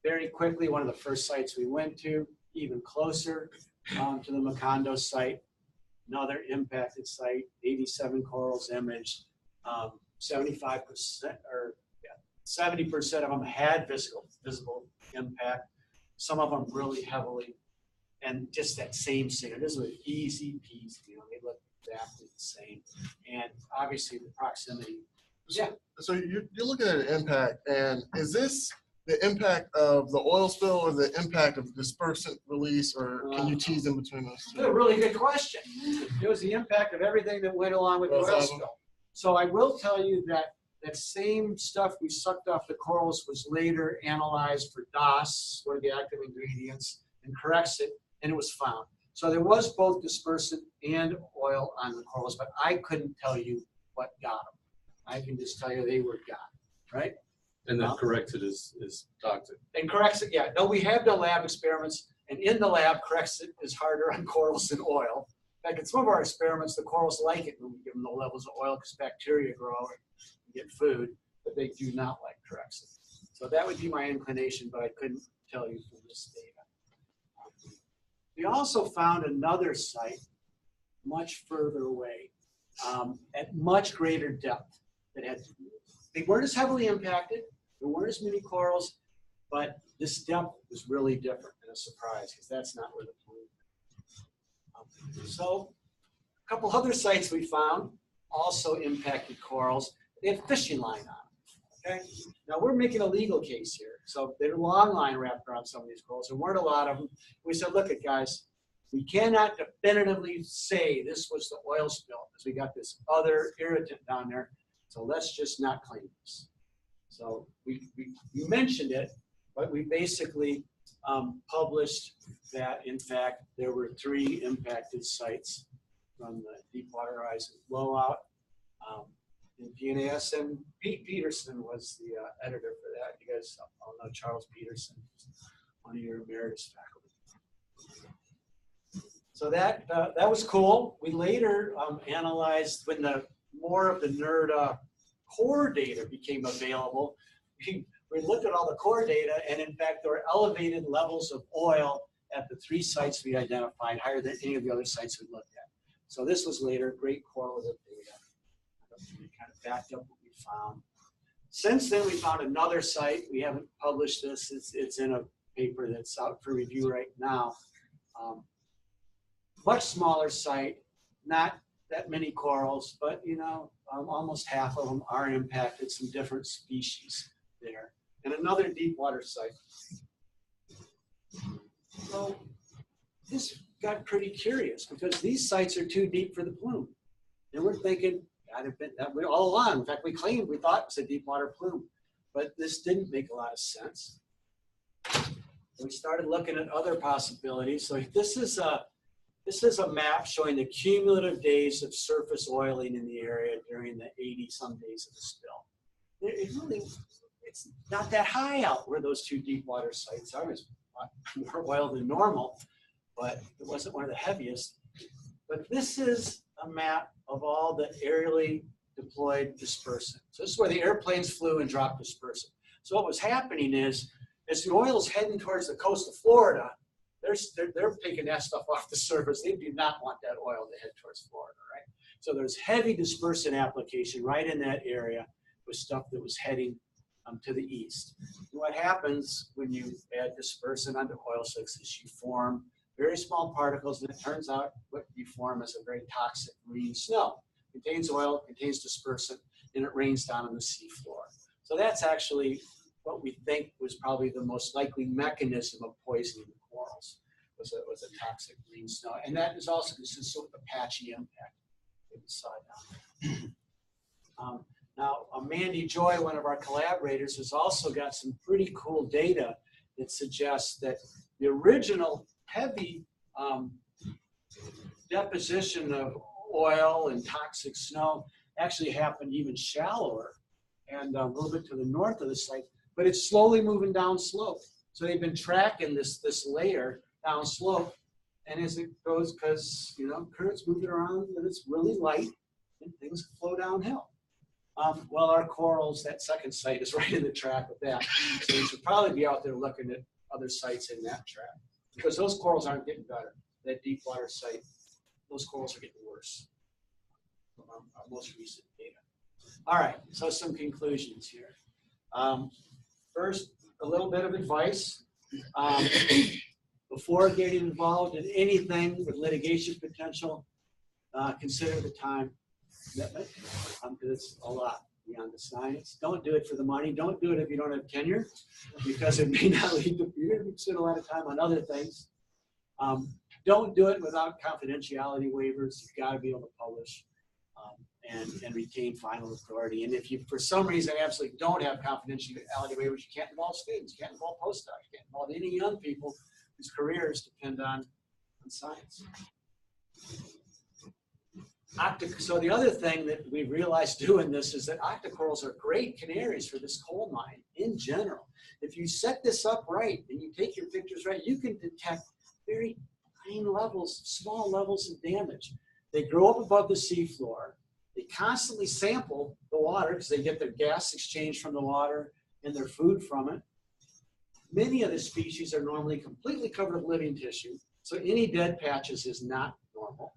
very quickly, one of the first sites we went to, even closer to the Macondo site, another impacted site, 87 corals imaged, 75% or 70% of them had visible impact, some of them really heavily, and just that same signal. This was easy peasy, you know, they look exactly the same. And obviously the proximity. Yeah. So you're looking at an impact, and is this the impact of the oil spill or the impact of dispersant release, or can you tease in between those That's a two? really good question. It was the impact of everything that went along with the Both oil of them? spill. So I will tell you that that same stuff we sucked off the corals was later analyzed for DOS, one of the active ingredients, and corrects it, and it was found. So there was both dispersant and oil on the corals, but I couldn't tell you what got them. I can just tell you they were gone, right? And then corrects it is toxic. And corrects it, yeah. No, we have done lab experiments, and in the lab, corrects it is harder on corals than oil. In fact, in some of our experiments, the corals like it when we give them the levels of oil because bacteria grow and get food, but they do not like corrects it. So that would be my inclination, but I couldn't tell you from this data. We also found another site much further away at much greater depth that had, they weren't as heavily impacted, there weren't as many corals, but this depth was really different and a surprise because that's not where the plume. So a couple other sites we found also impacted corals. They had fishing line on them. Okay, now we're making a legal case here. So there's a long line wrapped around some of these corals. There weren't a lot of them. We said, look at guys, we cannot definitively say this was the oil spill because we got this other irritant down there. So let's just not claim this. So we mentioned it, but we basically published that, in fact, there were 3 impacted sites from the Deepwater Horizon blowout in PNAS, and Pete Peterson was the editor for that. You guys all know Charles Peterson, one of your emeritus faculty. So that was cool. We later analyzed when the more of the NRDA core data became available. We looked at all the core data, and in fact, there were elevated levels of oil at the 3 sites we identified, higher than any of the other sites we looked at. So this was later great correlative data. We kind of backed up what we found. Since then, we found another site. We haven't published this. It's in a paper that's out for review right now. Much smaller site, not that many corals, but you know, almost half of them are impacted, some different species there. And another deep water site. So this got pretty curious because these sites are too deep for the plume. And we're thinking, God, we all along, in fact, we claimed, we thought it was a deep water plume, but this didn't make a lot of sense. We started looking at other possibilities. So this is a map showing the cumulative days of surface oiling in the area during the 80-some days of the spill. It's not that high out where those 2 deep water sites are. It's more oil than normal, but it wasn't one of the heaviest. But this is a map of all the aerially deployed dispersant. So this is where the airplanes flew and dropped dispersant. So what was happening is, as the oil's heading towards the coast of Florida, they're taking that stuff off the surface. They do not want that oil to head towards Florida, right? So there's heavy dispersant application right in that area with stuff that was heading to the east. And what happens when you add dispersant onto oil slicks is you form very small particles, and it turns out what you form is a very toxic marine snow. It contains oil, contains dispersant, and it rains down on the seafloor. So that's actually what we think was probably the most likely mechanism of poisoning the corals, was a toxic marine snow. And that is also consistent with the patchy impact that we saw down. Now, Mandy Joy, one of our collaborators, has also got some pretty cool data that suggests that the original heavy deposition of oil and toxic snow actually happened even shallower and a little bit to the north of the site, but it's slowly moving down slope. So they've been tracking this layer down slope, and as it goes, because you know currents moving around and it's really light, and things flow downhill. Well, our corals, that second site is right in the track with that, so we should probably be out there looking at other sites in that track, because those corals aren't getting better. That deep water site, those corals are getting worse from our most recent data. All right, so some conclusions here. First, a little bit of advice. Before getting involved in anything with litigation potential, consider the time commitment, because it's a lot. beyond the science. Don't do it for the money. Don't do it if you don't have tenure, because it may not lead to, you're going to spend a lot of time on other things. Don't do it without confidentiality waivers. You've got to be able to publish and retain final authority. And if you, for some reason, absolutely don't have confidentiality waivers, you can't involve students, you can't involve postdocs, you can't involve any young people whose careers depend on science. So the other thing that we realized doing this is that octocorals are great canaries for this coal mine in general. If you set this up right and you take your pictures right, you can detect very fine levels, small levels of damage. They grow up above the seafloor. They constantly sample the water because they get their gas exchange from the water and their food from it. Many of the species are normally completely covered with living tissue, so any dead patches is not normal.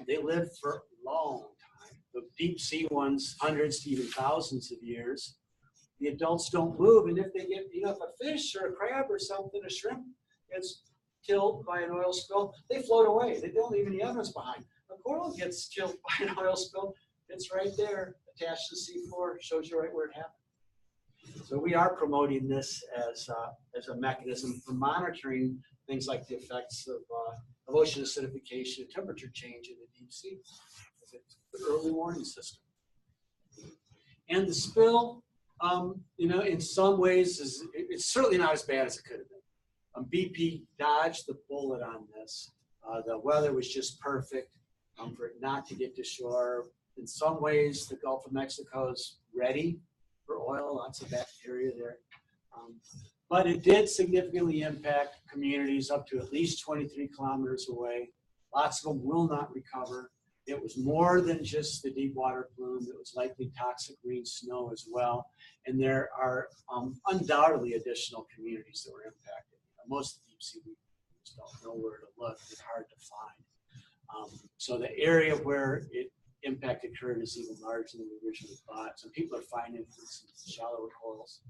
They live for a long time. The deep sea ones, hundreds to even thousands of years. The adults don't move, and if they get, if a fish or a crab or something, a shrimp gets killed by an oil spill, they float away. They don't leave any evidence behind. A coral gets killed by an oil spill, it's right there, attached to the seafloor, shows you right where it happened. So we are promoting this as a mechanism for monitoring things like the effects of ocean acidification and temperature change in the deep sea. It's an early warning system. And the spill, in some ways, it's certainly not as bad as it could have been. BP dodged the bullet on this. The weather was just perfect for it not to get to shore. In some ways, the Gulf of Mexico is ready for oil, lots of bacteria there. But it did significantly impact communities up to at least 23 kilometers away. Lots of them will not recover. It was more than just the deep water plume. It was likely toxic green snow as well. And there are undoubtedly additional communities that were impacted. Most of the deep sea, we just don't know where to look. It's hard to find. So the area where it impact occurred is even larger than we originally thought. So people are finding some shallower corals.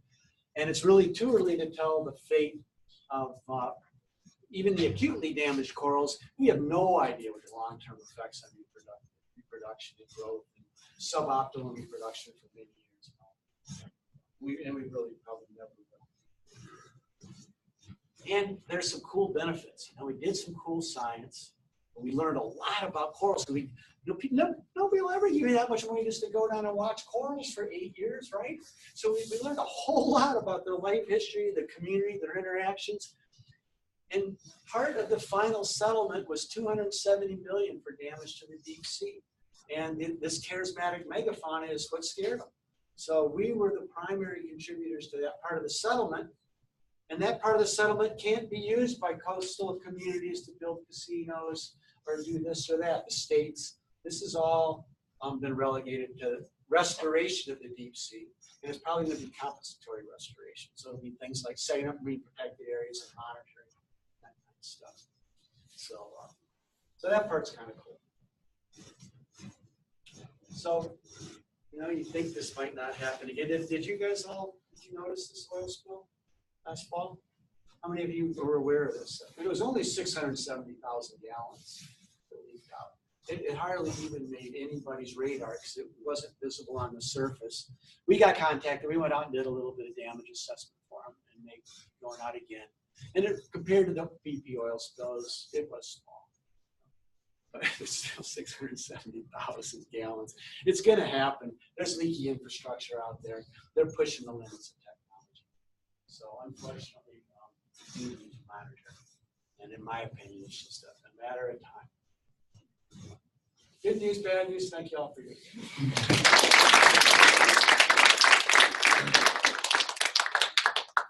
And it's really too early to tell the fate of even the acutely damaged corals. We have no idea what the long-term effects on reproduction and growth and suboptimal reproduction for many years. We really probably never will. And there's some cool benefits. We did some cool science. We learned a lot about corals. Nobody will ever give you that much money just to go down and watch corals for 8 years, right? So we learned a whole lot about their life history, the community, their interactions. And part of the final settlement was $270 million for damage to the deep sea. And this charismatic megafauna is what scared them. So we were the primary contributors to that part of the settlement. And that part of the settlement can't be used by coastal communities to build casinos or do this or that. The states, this has all been relegated to restoration of the deep sea. And it's probably going to be compensatory restoration. So it'll be things like setting up marine protected areas and monitoring, that kind of stuff. So that part's kind of cool. So, you think this might not happen again. Did you guys did you notice this oil spill last fall? How many of you were aware of this? It was only 670,000 gallons that leaked out. It hardly even made anybody's radar because it wasn't visible on the surface. We got contacted. We went out and did a little bit of damage assessment for them and made going out again. And compared to the BP oil spills, it was small. But it's still 670,000 gallons. It's going to happen. There's leaky infrastructure out there. They're pushing the limits of technology. So unfortunately, we need to monitor. And in my opinion, it's just a matter of time. Good news, bad news. Thank you all for your time.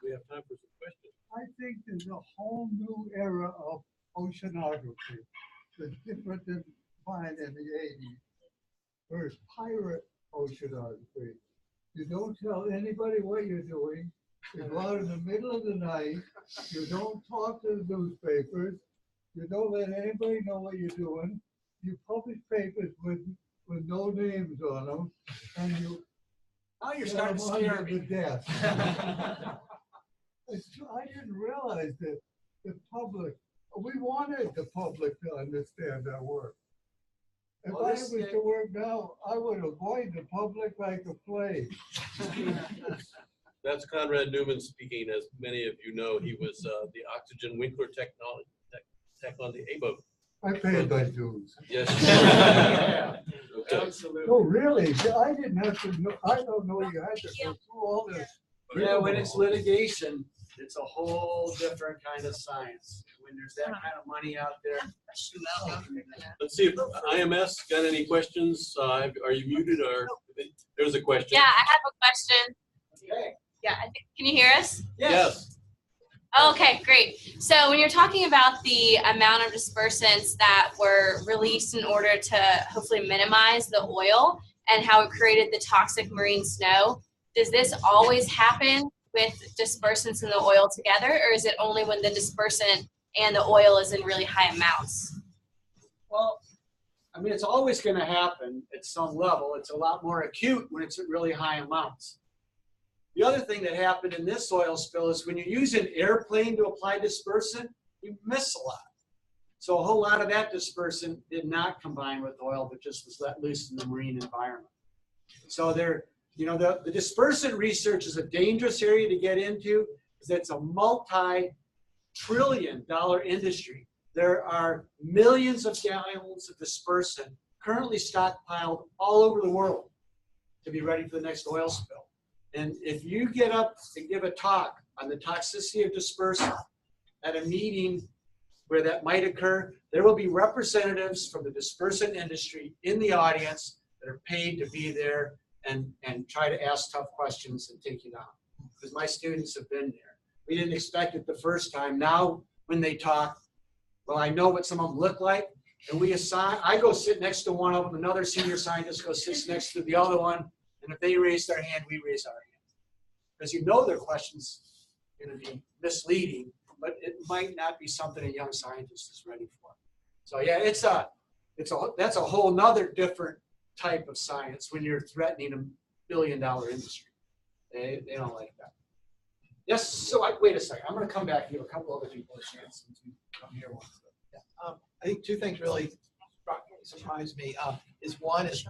We have time for some questions. I think there's a whole new era of oceanography that's different than mine in the 80s. There's pirate oceanography. You don't tell anybody what you're doing. You go out in the middle of the night. You don't talk to the newspapers. You don't let anybody know what you're doing. You publish papers with no names on them, and you. Oh, you're starting to scare me. Death. I didn't realize that the public. We wanted the public to understand our work. If Well, I this- was to work now, I would avoid the public like a plague. That's Conrad Newman speaking. As many of you know, he was the oxygen Winkler tech on the A-boat. I paid my dues. Yes. Yeah, Okay. absolutely. Oh, really? I didn't have to know, I don't know you had to go through all this. Yeah, when it's litigation, it's a whole different kind of science. When there's that kind of money out there. Let's see if IMS got any questions. Are you muted or there's a question? Yeah, I have a question. Okay. Yeah, I think, can you hear us? Yes. Okay, great. So when you're talking about the amount of dispersants that were released in order to hopefully minimize the oil and how it created the toxic marine snow, does this always happen with dispersants and the oil together, or is it only when the dispersant and the oil is in really high amounts? Well, I mean, it's always going to happen at some level. It's a lot more acute when it's at really high amounts. The other thing that happened in this oil spill is when you use an airplane to apply dispersant, you miss a lot. So a whole lot of that dispersant did not combine with oil, but just was let loose in the marine environment. So there, you know, the dispersant research is a dangerous area to get into because it's a multi-trillion-dollar industry. There are millions of gallons of dispersant currently stockpiled all over the world to be ready for the next oil spill. And if you get up and give a talk on the toxicity of dispersant at a meeting where that might occur, there will be representatives from the dispersant industry in the audience that are paid to be there and try to ask tough questions and take you down. Because my students have been there. We didn't expect it the first time. Now, when they talk, well, I know what some of them look like, and we assign, I go sit next to one of them, another senior scientist goes sit next to the other one, and if they raise their hand, we raise our hand. Because you know their question's going to be misleading, but it might not be something a young scientist is ready for. So yeah, that's a whole nother different type of science when you're threatening $1 billion industry. They don't like that. Yes, so wait a second. I'm going to come back to you. A couple other people a chance to come here. I think two things really surprised me. One is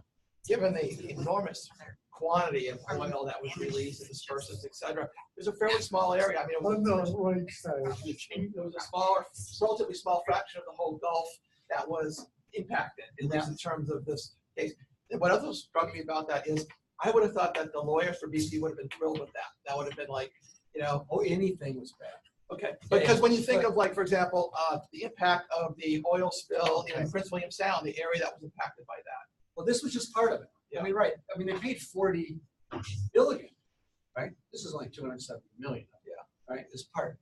given the enormous quantity of oil that was released and dispersants, et cetera, there's a fairly small area. I mean, it was, On the right side. there was a relatively small fraction of the whole Gulf that was impacted, at least in terms of this case. And what also struck me about that is I would have thought that the lawyers for BC would have been thrilled with that. That would have been like, you know, Oh, anything was bad. okay, because when you think of, like, for example, the impact of the oil spill in Prince William Sound, the area that was impacted by that. Well, this was just part of it. Yeah. I mean, right. I mean, they paid $40 billion, right? This is only $270 million. Yeah. Right. This part.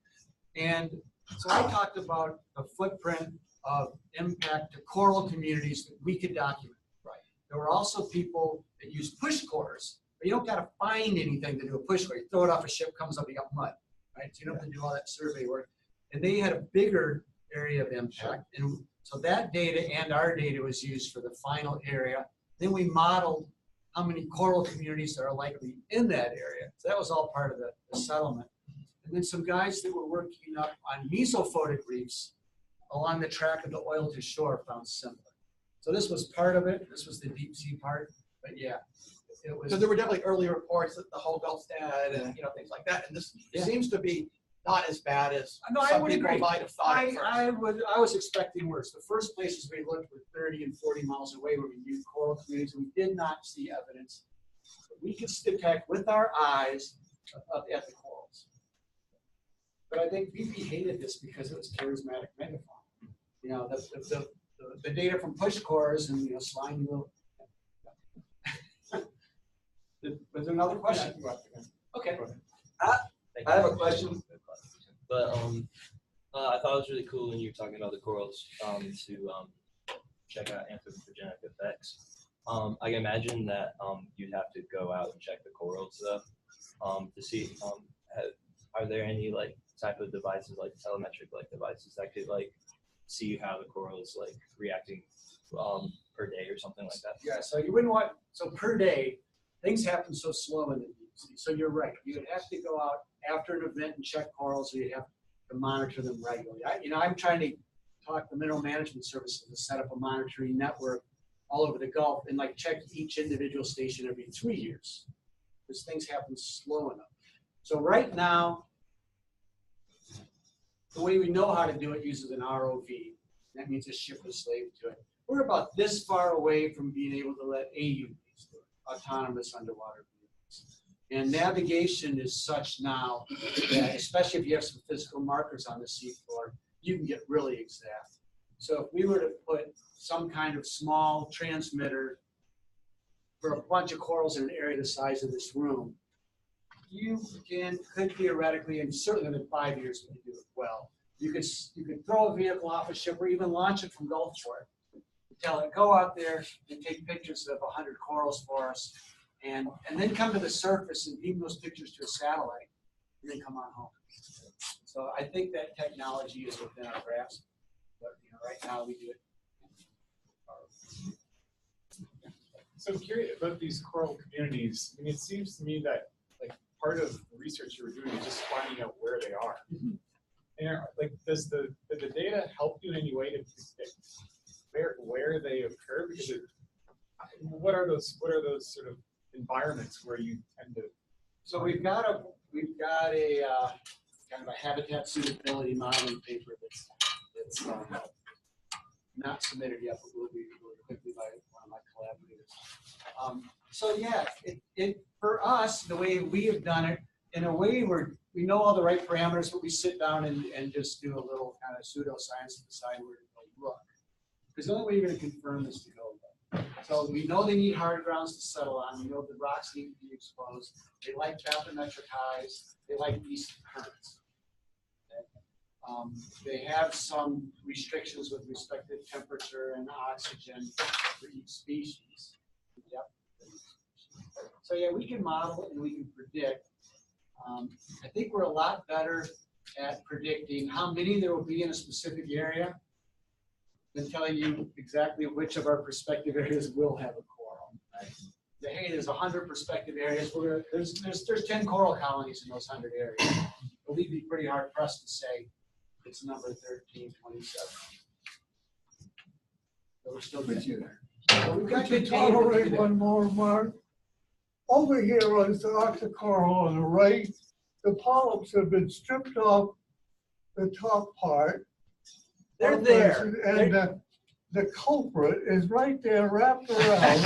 And so I talked about the footprint of impact to coral communities that we could document. Right. There were also people that use push cores, but you don't got to find anything to do a push core. You throw it off a ship, comes up, you got mud, right? So you don't have to do all that survey work. And they had a bigger area of impact. And so that data and our data was used for the final area. Then we modeled how many coral communities are likely in that area. So that was all part of the settlement. And then some guys that were working up on mesophotic reefs along the track of the oil to shore found similar. So this was part of it. This was the deep sea part. But yeah, it was. So there were definitely early reports that the whole Gulf's dead and, you know, things like that. And this seems to be not as bad as No, I some would people agree. might have thought at first. I was expecting worse. The first places we looked were 30 and 40 miles away where we used coral communities. We did not see evidence. But we could detect with our eyes at the corals. But I think BP hated this because it was charismatic megaphone. You know, the data from push cores and, you know, slimy little. Was there another question? Okay. I have a question. But I thought it was really cool when you were talking about the corals to check out anthropogenic effects. I can imagine that you'd have to go out and check the corals though to see are there any like type of devices like telemetric like devices that could like see how the coral is like reacting per day or something like that. Yeah, so you wouldn't want, so per day, things happen so slow in the deep sea. So you're right. You would have to go out after an event and check corals, so you have to monitor them regularly. I'm trying to talk to Mineral Management Services to set up a monitoring network all over the Gulf and like check each individual station every 3 years. Because things happen slow enough. So right now, the way we know how to do it uses an ROV. That means a ship with a slave to it. We're about this far away from being able to let AUVs do it, autonomous underwater vehicles. And navigation is such now that, especially if you have some physical markers on the seafloor, you can get really exact. So if we were to put some kind of small transmitter for a bunch of corals in an area the size of this room, you could theoretically, and certainly within 5 years, we can do it well. You could throw a vehicle off a ship or even launch it from Gulfport. Tell it, go out there and take pictures of 100 corals for us, and then come to the surface and beam those pictures to a satellite, and then come on home. So I think that technology is within our grasp, but right now we do it. So I'm curious about these coral communities. I mean, it seems to me that like part of the research you were doing is just finding out where they are. And like, does the data help you in any way to predict where they occur? Because what are those sort of environments where you tend to? So we've got a kind of a habitat suitability modeling paper that's not submitted yet, but will be quickly by one of my collaborators. So yeah, for us, the way we have done it, in a way we know all the right parameters, but we sit down and just do a little kind of pseudoscience to decide where to go look. Because the only way you're going to confirm is to go look. So we know they need hard grounds to settle on. We know the rocks need to be exposed. They like bathymetric highs. They like decent currents. They have some restrictions with respect to temperature and oxygen for each species. Yep. So yeah, we can model and we can predict. I think we're a lot better at predicting how many there will be in a specific area than telling you exactly which of our prospective areas will have a coral. Right? Hey, there's 100 prospective areas. There's 10 coral colonies in those 100 areas. But we'd be pretty hard pressed to say it's number 1327. So we're still getting there. So we've got Could you good data to do tolerate that. one more, Mark? Over here on the octocoral on the right, the polyps have been stripped off the top part. They're there. And the culprit is right there wrapped around.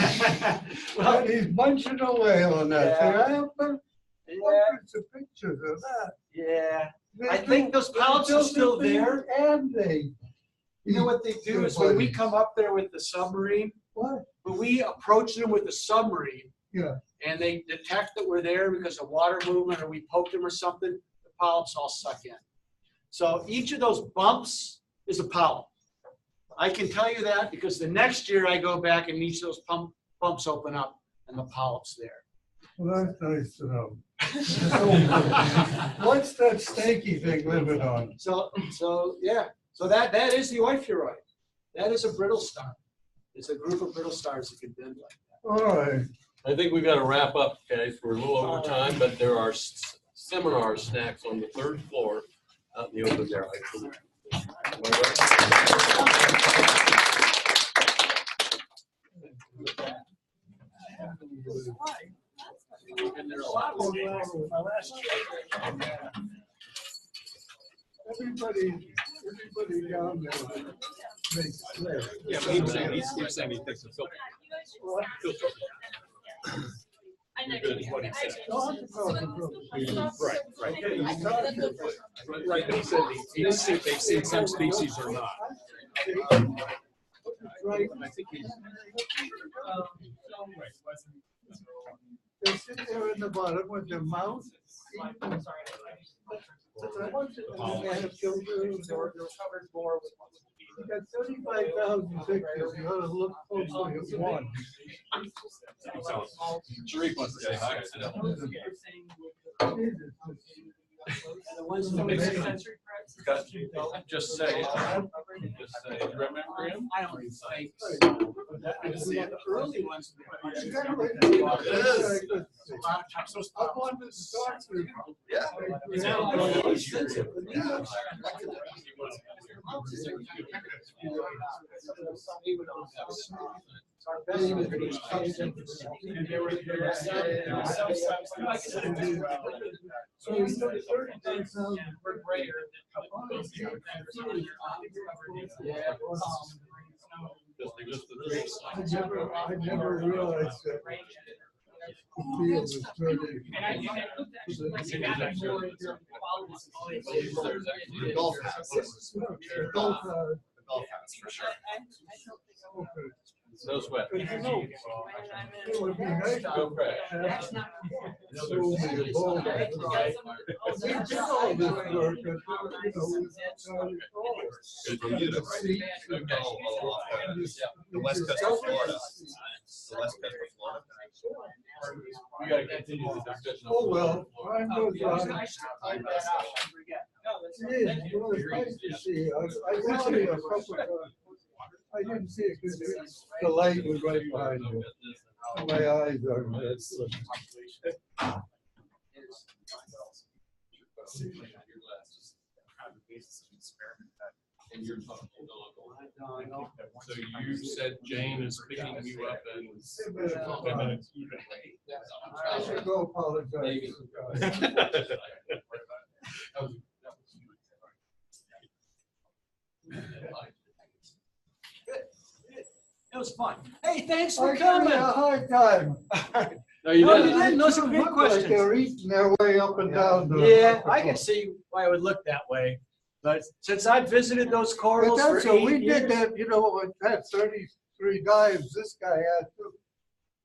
Well, And he's munching away on that thing. I have hundreds of pictures of that. yeah. They I think those do- polyps they are do still the thing, there. And they. You know what they do is when we come up there with the submarine, What? when we approach them with the submarine, Yeah. and they detect that we're there because of water movement or we poked them or something, the polyps all suck in. So each of those bumps is a polyp. I can tell you that because the next year I go back and each of those bumps open up and the polyp's there. Well, that's nice to know. What's that snaky thing living on? So yeah, so that is the ophiuroid. That is a brittle star. It's a group of brittle stars that can bend like that. All right. I think we've got to wrap up, guys. We're a little over time, but there are seminar snacks on the 3rd floor out in the open there. Everybody down there makes clear. Yeah, but he's saying he thinks it's filter. Good is what he said. Right. Right, but he said they've seen some species or not. Right. I think he's. They sit there in the bottom with their mouth. You got 35,000 pictures. You ought to look closely at one. Sharif wants to say hi. And the ones in the mixed sensory Just say, remember him? I don't think so. The early ones. Up on the start. And there were some substances. So certain things Were greater I never realized that the field was turning. The golf hats. The golf, The golf hats, for sure. okay. No sweat. But you know, it would be nice Go to crash. have so many boulders. We did all this work, and, Good for you, right? seats and Okay. all. The west coast of Florida. The west coast of Florida. We gotta continue the discussion. Oh, well, time goes on. It is, well, it's nice to see. I did see a couple of times. I didn't see it because the light was right behind me. My eyes are red. And you're talking. So you said Jane is picking you up and. I should go apologize. Maybe. It was fun. Hey, thanks I for gave coming. you a hard time. No, you No, you didn't. didn't. Those are great Look like questions. they're eating their way up and down the. Yeah, I can see why it would look that way. But since I've visited those But corals for that's, so 8 we years. did that, you know, had 33 dives, this guy had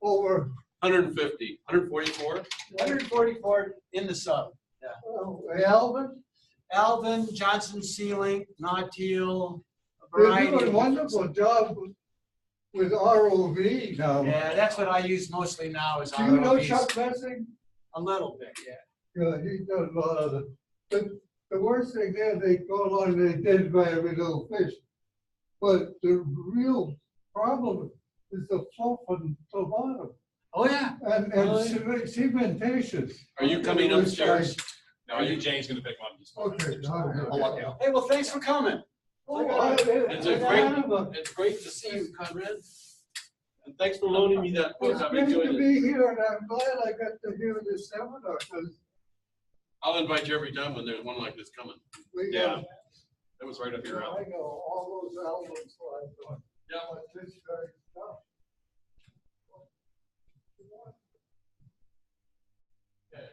over 150, 144? 144 in the sub. Alvin. Alvin, Johnson Sealing, Nautil, a They're variety. doing a of- wonderful job with ROV now. Yeah, that's what I use mostly now is Do you know ROVs. Chuck Messing? A little bit, yeah. Yeah, he does a lot of it. But the worst thing there, they go along, they dead by every little fish. But the real problem is the float from the bottom Oh, yeah. and cementation. Are you coming upstairs? No, I think Jane's gonna pick one. Okay. I'll walk out. Hey, well, thanks for coming. It's great to see you, Conrad. And thanks for loaning me that book. It's I've great to enjoyed it. be here, and I'm glad I got to hear this seminar, because I'll invite you every time when there's one like this coming. we Yeah. got, That was right up your I alley. know, all those albums, so I thought, Yeah. but this guy's tough. Okay.